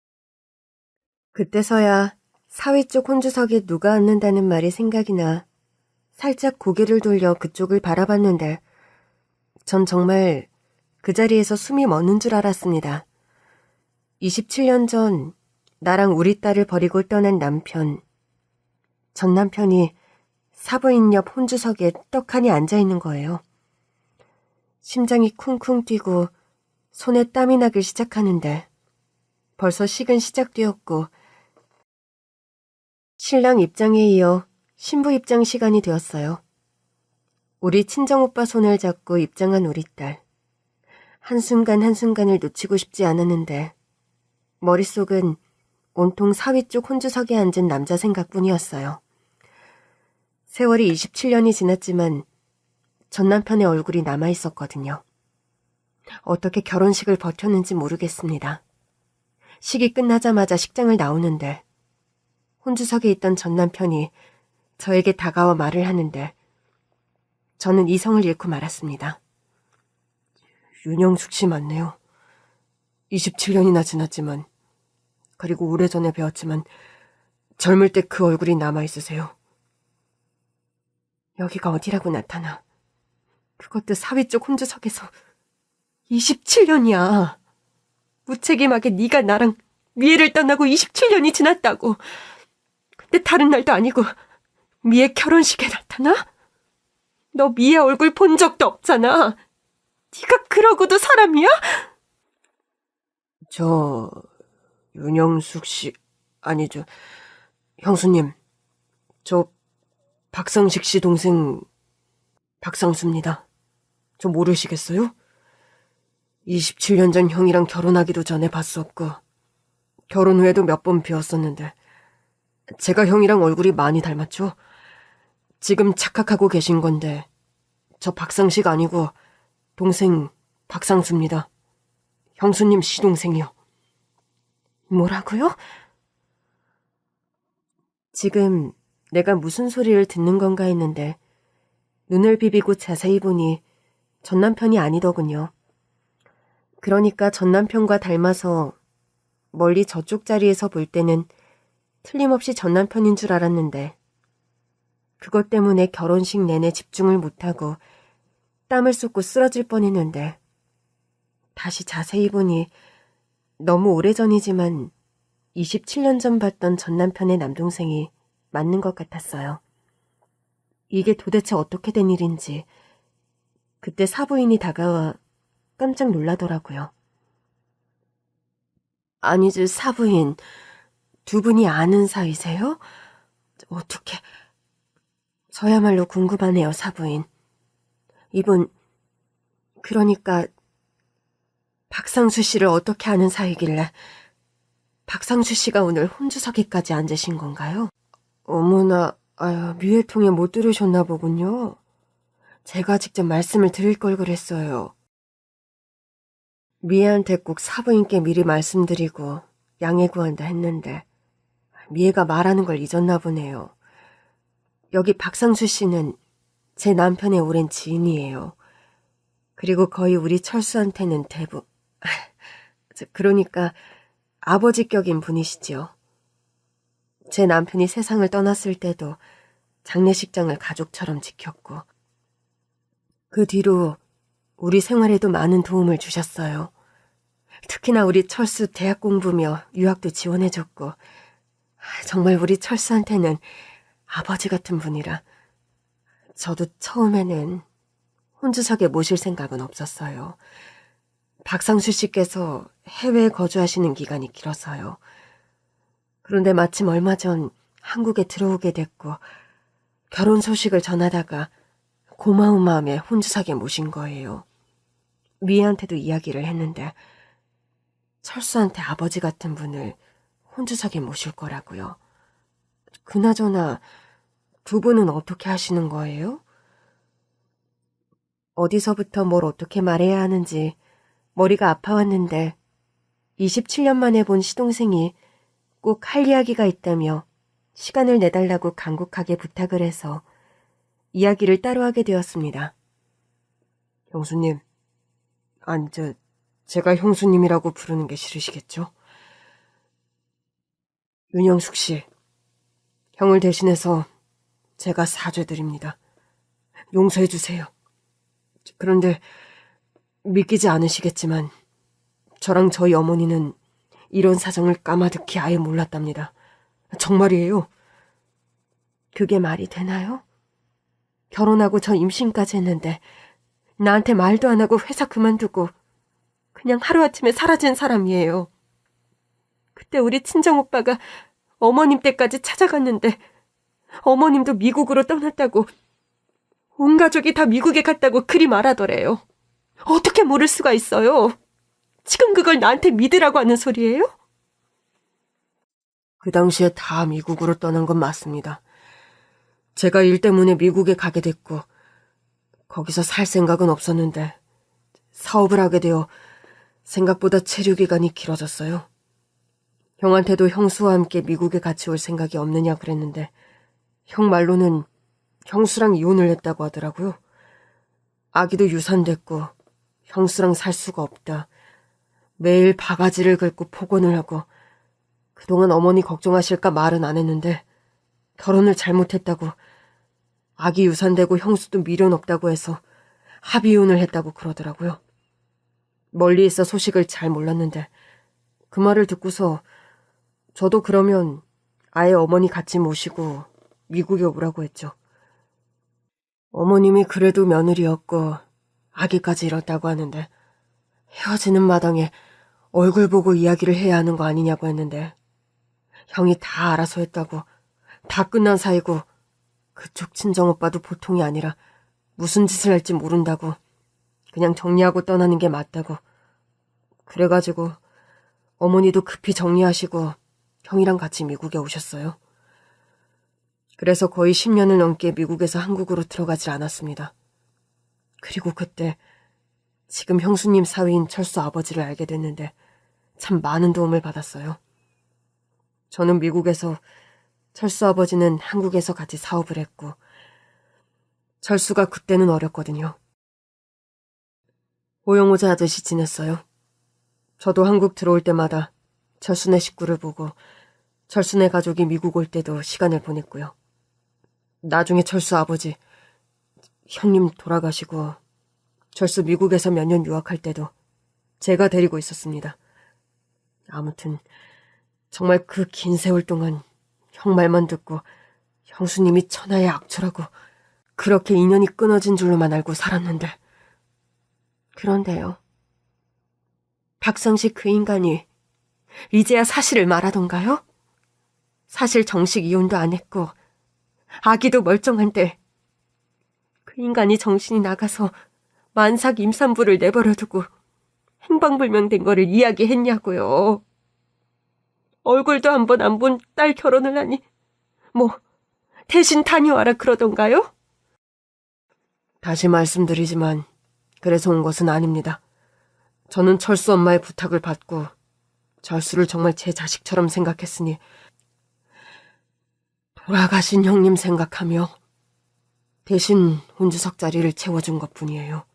그때서야 사위 쪽 혼주석에 누가 앉는다는 말이 생각이 나 살짝 고개를 돌려 그쪽을 바라봤는데 전 정말 그 자리에서 숨이 멎는 줄 알았습니다. 27년 전 나랑 우리 딸을 버리고 떠난 남편. 전 남편이 사부인 옆 혼주석에 떡하니 앉아있는 거예요. 심장이 쿵쿵 뛰고 손에 땀이 나기 시작하는데 벌써 식은 시작되었고 신랑 입장에 이어 신부 입장 시간이 되었어요. 우리 친정오빠 손을 잡고 입장한 우리 딸. 한순간 한순간을 놓치고 싶지 않았는데 머릿속은 온통 사위 쪽 혼주석에 앉은 남자 생각뿐이었어요. 세월이 27년이 지났지만 전 남편의 얼굴이 남아있었거든요. 어떻게 결혼식을 버텼는지 모르겠습니다. 식이 끝나자마자 식장을 나오는데 혼주석에 있던 전 남편이 저에게 다가와 말을 하는데 저는 이성을 잃고 말았습니다. 윤영숙 씨 맞네요. 27년이나 지났지만 그리고 오래전에 배웠지만 젊을 때 그 얼굴이 남아있으세요. 여기가 어디라고 나타나. 그것도 사위 쪽 혼주석에서 27년이야. 무책임하게 네가 나랑 미애를 떠나고 27년이 지났다고. 근데 다른 날도 아니고 미애 결혼식에 나타나? 너 미애 얼굴 본 적도 없잖아. 네가 그러고도 사람이야? 저... 윤영숙 씨... 아니죠. 형수님, 저 박상식 씨 동생 박상수입니다. 저 모르시겠어요? 27년 전 형이랑 결혼하기도 전에 봤었고 결혼 후에도 몇 번 뵈었었는데 제가 형이랑 얼굴이 많이 닮았죠? 지금 착각하고 계신 건데 저 박상식 아니고 동생 박상수입니다. 형수님 시동생이요. 뭐라고요? 지금 내가 무슨 소리를 듣는 건가 했는데 눈을 비비고 자세히 보니 전 남편이 아니더군요. 그러니까 전 남편과 닮아서 멀리 저쪽 자리에서 볼 때는 틀림없이 전 남편인 줄 알았는데 그것 때문에 결혼식 내내 집중을 못하고 땀을 쏟고 쓰러질 뻔했는데 다시 자세히 보니 너무 오래전이지만 27년 전 봤던 전 남편의 남동생이 맞는 것 같았어요. 이게 도대체 어떻게 된 일인지 그때 사부인이 다가와 깜짝 놀라더라고요. 아니지, 사부인. 두 분이 아는 사이세요? 어떻게... 저야말로 궁금하네요, 사부인. 이분, 그러니까 박상수 씨를 어떻게 아는 사이길래 박상수 씨가 오늘 혼주석에까지 앉으신 건가요? 어머나, 아유, 미회통에 못 들으셨나 보군요. 제가 직접 말씀을 드릴 걸 그랬어요. 미애한테 꼭 사부인께 미리 말씀드리고 양해 구한다 했는데 미애가 말하는 걸 잊었나 보네요. 여기 박상수 씨는 제 남편의 오랜 지인이에요. 그리고 거의 우리 철수한테는 그러니까 아버지격인 분이시지요. 제 남편이 세상을 떠났을 때도 장례식장을 가족처럼 지켰고 그 뒤로 우리 생활에도 많은 도움을 주셨어요. 특히나 우리 철수 대학 공부며 유학도 지원해줬고 정말 우리 철수한테는 아버지 같은 분이라 저도 처음에는 혼주석에 모실 생각은 없었어요. 박상수 씨께서 해외에 거주하시는 기간이 길어서요. 그런데 마침 얼마 전 한국에 들어오게 됐고 결혼 소식을 전하다가 고마운 마음에 혼주석에 모신 거예요. 미애한테도 이야기를 했는데 철수한테 아버지 같은 분을 혼주석에 모실 거라고요. 그나저나 두 분은 어떻게 하시는 거예요? 어디서부터 뭘 어떻게 말해야 하는지 머리가 아파왔는데 27년 만에 본 시동생이 꼭 할 이야기가 있다며 시간을 내달라고 간곡하게 부탁을 해서 이야기를 따로 하게 되었습니다. 형수님, 제가 형수님이라고 부르는 게 싫으시겠죠? 윤영숙 씨, 형을 대신해서 제가 사죄드립니다. 용서해 주세요. 그런데 믿기지 않으시겠지만 저랑 저희 어머니는 이런 사정을 까마득히 아예 몰랐답니다. 정말이에요. 그게 말이 되나요? 결혼하고 저 임신까지 했는데 나한테 말도 안 하고 회사 그만두고 그냥 하루아침에 사라진 사람이에요. 그때 우리 친정오빠가 어머님 댁까지 찾아갔는데 어머님도 미국으로 떠났다고, 온 가족이 다 미국에 갔다고 그리 말하더래요. 어떻게 모를 수가 있어요? 지금 그걸 나한테 믿으라고 하는 소리예요? 그 당시에 다 미국으로 떠난 건 맞습니다. 제가 일 때문에 미국에 가게 됐고 거기서 살 생각은 없었는데 사업을 하게 되어 생각보다 체류 기간이 길어졌어요. 형한테도 형수와 함께 미국에 같이 올 생각이 없느냐 그랬는데 형 말로는 형수랑 이혼을 했다고 하더라고요. 아기도 유산됐고 형수랑 살 수가 없다. 매일 바가지를 긁고 폭언을 하고, 그동안 어머니 걱정하실까 말은 안 했는데 결혼을 잘못했다고, 아기 유산되고 형수도 미련 없다고 해서 합의이혼을 했다고 그러더라고요. 멀리 있어 소식을 잘 몰랐는데 그 말을 듣고서 저도 그러면 아예 어머니 같이 모시고 미국에 오라고 했죠. 어머님이 그래도 며느리였고 아기까지 잃었다고 하는데 헤어지는 마당에 얼굴 보고 이야기를 해야 하는 거 아니냐고 했는데 형이 다 알아서 했다고, 다 끝난 사이고 그쪽 친정오빠도 보통이 아니라 무슨 짓을 할지 모른다고, 그냥 정리하고 떠나는 게 맞다고. 그래가지고 어머니도 급히 정리하시고 형이랑 같이 미국에 오셨어요. 그래서 거의 10년을 넘게 미국에서 한국으로 들어가질 않았습니다. 그리고 그때 지금 형수님 사위인 철수 아버지를 알게 됐는데 참 많은 도움을 받았어요. 저는 미국에서, 철수 아버지는 한국에서 같이 사업을 했고, 철수가 그때는 어렸거든요. 호영호자 하듯이 지냈어요. 저도 한국 들어올 때마다 철수네 식구를 보고 철수네 가족이 미국 올 때도 시간을 보냈고요. 나중에 철수 아버지, 형님 돌아가시고 철수 미국에서 몇 년 유학할 때도 제가 데리고 있었습니다. 아무튼 정말 그 긴 세월 동안 형 말만 듣고 형수님이 천하의 악초라고 그렇게 인연이 끊어진 줄로만 알고 살았는데. 그런데요, 박성식 그 인간이 이제야 사실을 말하던가요? 사실 정식 이혼도 안 했고 아기도 멀쩡한데 그 인간이 정신이 나가서 만삭 임산부를 내버려두고 행방불명된 거를 이야기했냐고요. 얼굴도 한 번 안 본 딸 결혼을 하니 뭐 대신 다녀와라 그러던가요? 다시 말씀드리지만 그래서 온 것은 아닙니다. 저는 철수 엄마의 부탁을 받고 철수를 정말 제 자식처럼 생각했으니 돌아가신 형님 생각하며 대신 운주석 자리를 채워준 것뿐이에요.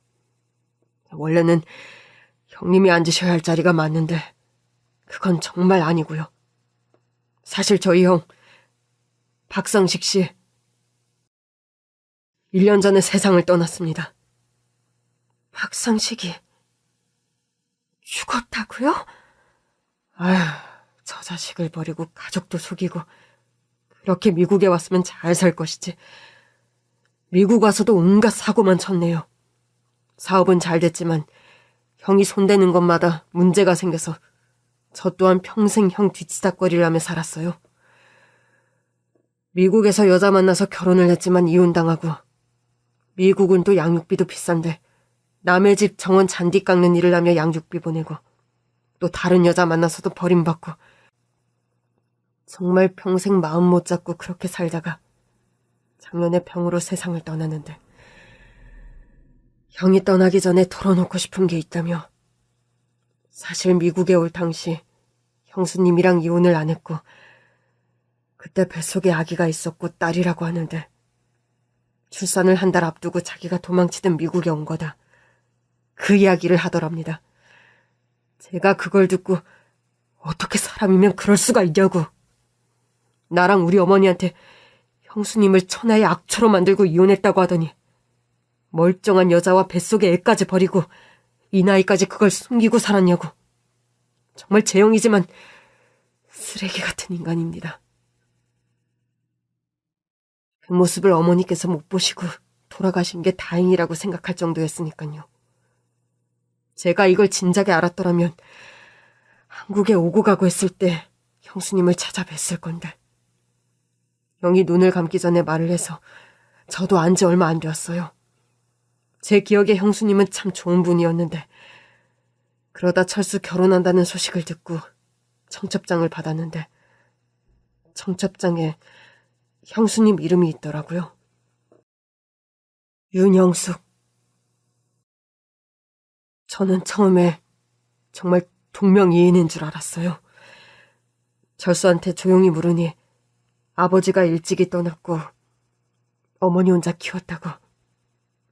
원래는 형님이 앉으셔야 할 자리가 맞는데 그건 정말 아니고요. 사실 저희 형 박성식 씨 1년 전에 세상을 떠났습니다. 박성식이 죽었다고요? 아휴, 저 자식을 버리고 가족도 속이고 그렇게 미국에 왔으면 잘 살 것이지. 미국 와서도 온갖 사고만 쳤네요. 사업은 잘 됐지만 형이 손대는 것마다 문제가 생겨서 저 또한 평생 형 뒤치다꺼리를 하며 살았어요. 미국에서 여자 만나서 결혼을 했지만 이혼당하고, 미국은 또 양육비도 비싼데 남의 집 정원 잔디 깎는 일을 하며 양육비 보내고, 또 다른 여자 만나서도 버림받고, 정말 평생 마음 못 잡고 그렇게 살다가 작년에 병으로 세상을 떠나는데, 형이 떠나기 전에 털어놓고 싶은 게 있다며. 사실 미국에 올 당시 형수님이랑 이혼을 안 했고 그때 뱃속에 아기가 있었고 딸이라고 하는데 출산을 한 달 앞두고 자기가 도망치듯 미국에 온 거다. 그 이야기를 하더랍니다. 제가 그걸 듣고 어떻게 사람이면 그럴 수가 있냐고. 나랑 우리 어머니한테 형수님을 천하의 악초로 만들고 이혼했다고 하더니 멀쩡한 여자와 뱃속에 애까지 버리고 이 나이까지 그걸 숨기고 살았냐고. 정말 제형이지만 쓰레기 같은 인간입니다. 그 모습을 어머니께서 못 보시고 돌아가신 게 다행이라고 생각할 정도였으니까요. 제가 이걸 진작에 알았더라면 한국에 오고 가고 했을 때 형수님을 찾아뵀을 건데. 형이 눈을 감기 전에 말을 해서 저도 안 지 얼마 안 되었어요. 제 기억에 형수님은 참 좋은 분이었는데 그러다 철수 결혼한다는 소식을 듣고 청첩장을 받았는데 청첩장에 형수님 이름이 있더라고요. 윤영숙. 저는 처음에 정말 동명이인인 줄 알았어요. 철수한테 조용히 물으니 아버지가 일찍이 떠났고 어머니 혼자 키웠다고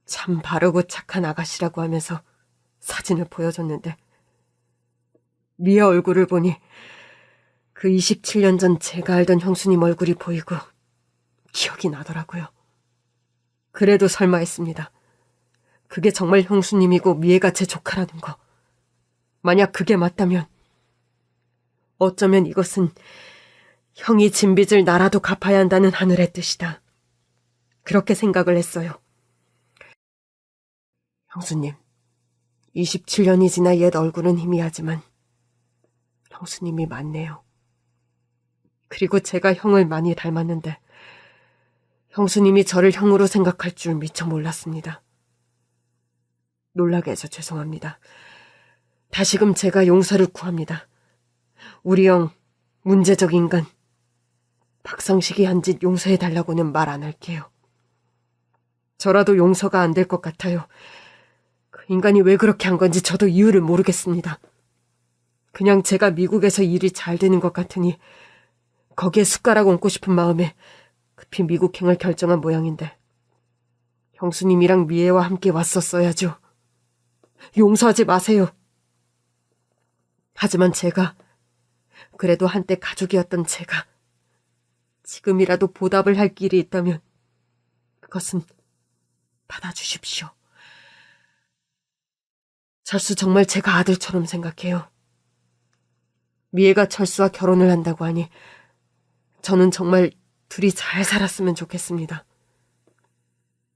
참 바르고 착한 아가씨라고 하면서 사진을 보여줬는데 미애 얼굴을 보니 그 27년 전 제가 알던 형수님 얼굴이 보이고 기억이 나더라고요. 그래도 설마 했습니다. 그게 정말 형수님이고 미애가 제 조카라는 거. 만약 그게 맞다면 어쩌면 이것은 형이 진 빚을 나라도 갚아야 한다는 하늘의 뜻이다. 그렇게 생각을 했어요. 형수님, 27년이 지나 옛 얼굴은 희미하지만 형수님이 맞네요. 그리고 제가 형을 많이 닮았는데 형수님이 저를 형으로 생각할 줄 미처 몰랐습니다. 놀라게 해서 죄송합니다. 다시금 제가 용서를 구합니다. 우리 형, 문제적 인간. 박상식이 한 짓 용서해달라고는 말 안 할게요. 저라도 용서가 안 될 것 같아요. 그 인간이 왜 그렇게 한 건지 저도 이유를 모르겠습니다. 그냥 제가 미국에서 일이 잘 되는 것 같으니 거기에 숟가락 얹고 싶은 마음에 급히 미국행을 결정한 모양인데 형수님이랑 미애와 함께 왔었어야죠. 용서하지 마세요. 하지만 제가, 그래도 한때 가족이었던 제가 지금이라도 보답을 할 길이 있다면 그것은 받아주십시오. 철수 정말 제가 아들처럼 생각해요. 미애가 철수와 결혼을 한다고 하니 저는 정말 둘이 잘 살았으면 좋겠습니다.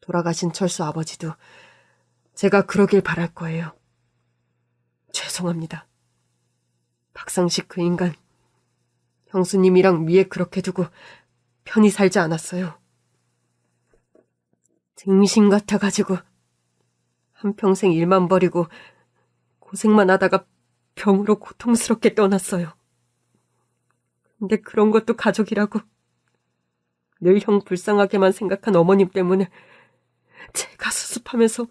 돌아가신 철수 아버지도 제가 그러길 바랄 거예요. 죄송합니다. 박상식 그 인간, 형수님이랑 미애 그렇게 두고 편히 살지 않았어요. 등신 같아가지고 한평생 일만 버리고 고생만 하다가 병으로 고통스럽게 떠났어요. 근데 그런 것도 가족이라고 늘 형 불쌍하게만 생각한 어머님 때문에 제가 수습하면서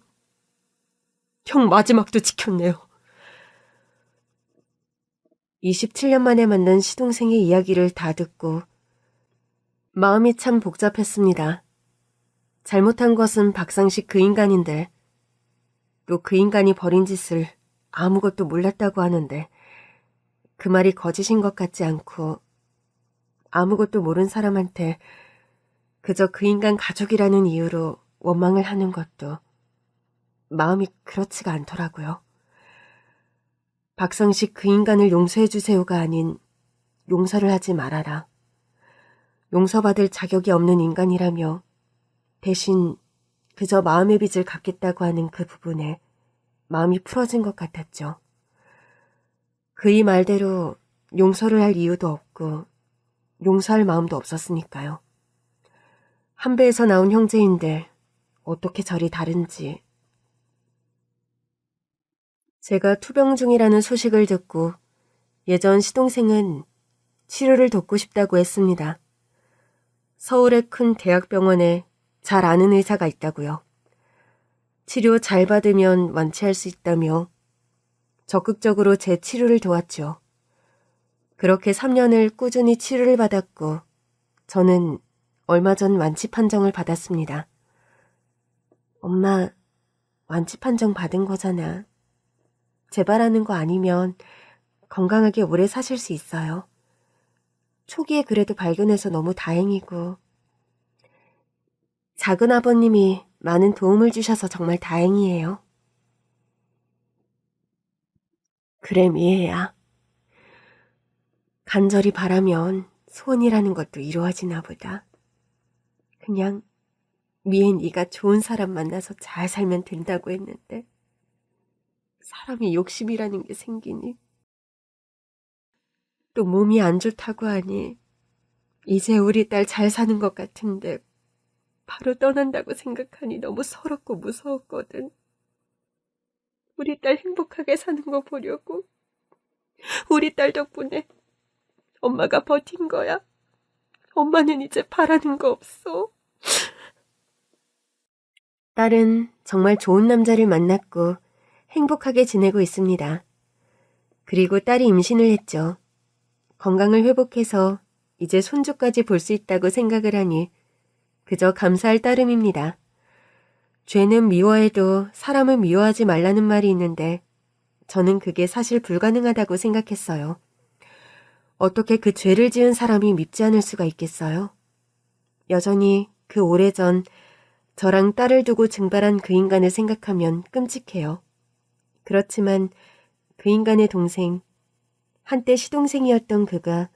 형 마지막도 지켰네요. 27년 만에 만난 시동생의 이야기를 다 듣고 마음이 참 복잡했습니다. 잘못한 것은 박상식 그 인간인데 또 그 인간이 벌인 짓을 아무것도 몰랐다고 하는데 그 말이 거짓인 것 같지 않고 아무것도 모른 사람한테 그저 그 인간 가족이라는 이유로 원망을 하는 것도 마음이 그렇지가 않더라고요. 박상식 그 인간을 용서해주세요가 아닌 용서를 하지 말아라. 용서받을 자격이 없는 인간이라며 대신 그저 마음의 빚을 갚겠다고 하는 그 부분에 마음이 풀어진 것 같았죠. 그의 말대로 용서를 할 이유도 없고 용서할 마음도 없었으니까요. 한 배에서 나온 형제인데 어떻게 저리 다른지. 제가 투병 중이라는 소식을 듣고 예전 시동생은 치료를 돕고 싶다고 했습니다. 서울의 큰 대학병원에 잘 아는 의사가 있다고요. 치료 잘 받으면 완치할 수 있다며 적극적으로 제 치료를 도왔죠. 그렇게 3년을 꾸준히 치료를 받았고 저는 얼마 전 완치 판정을 받았습니다. 엄마, 완치 판정 받은 거잖아. 재발하는 거 아니면 건강하게 오래 사실 수 있어요. 초기에 그래도 발견해서 너무 다행이고 작은 아버님이 많은 도움을 주셔서 정말 다행이에요. 그래, 미애야. 간절히 바라면 소원이라는 것도 이루어지나 보다. 그냥 미애 네가 좋은 사람 만나서 잘 살면 된다고 했는데 사람이 욕심이라는 게 생기니 또 몸이 안 좋다고 하니 이제 우리 딸 잘 사는 것 같은데 바로 떠난다고 생각하니 너무 서럽고 무서웠거든. 우리 딸 행복하게 사는 거 보려고 우리 딸 덕분에 엄마가 버틴 거야. 엄마는 이제 바라는 거 없어. 딸은 정말 좋은 남자를 만났고 행복하게 지내고 있습니다. 그리고 딸이 임신을 했죠. 건강을 회복해서 이제 손주까지 볼 수 있다고 생각을 하니 그저 감사할 따름입니다. 죄는 미워해도 사람을 미워하지 말라는 말이 있는데 저는 그게 사실 불가능하다고 생각했어요. 어떻게 그 죄를 지은 사람이 밉지 않을 수가 있겠어요? 여전히 그 오래전 저랑 딸을 두고 증발한 그 인간을 생각하면 끔찍해요. 그렇지만 그 인간의 동생, 한때 시동생이었던 그가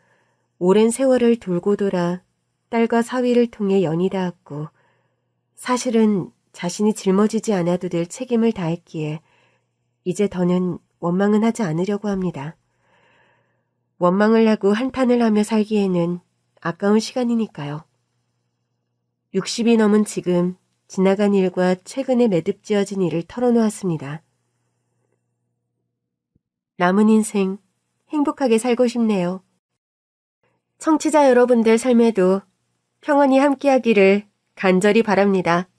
오랜 세월을 돌고 돌아 딸과 사위를 통해 연이 닿았고 사실은 자신이 짊어지지 않아도 될 책임을 다했기에 이제 더는 원망은 하지 않으려고 합니다. 원망을 하고 한탄을 하며 살기에는 아까운 시간이니까요. 60이 넘은 지금 지나간 일과 최근에 매듭지어진 일을 털어놓았습니다. 남은 인생 행복하게 살고 싶네요. 청취자 여러분들 삶에도 평안히 함께하기를 간절히 바랍니다.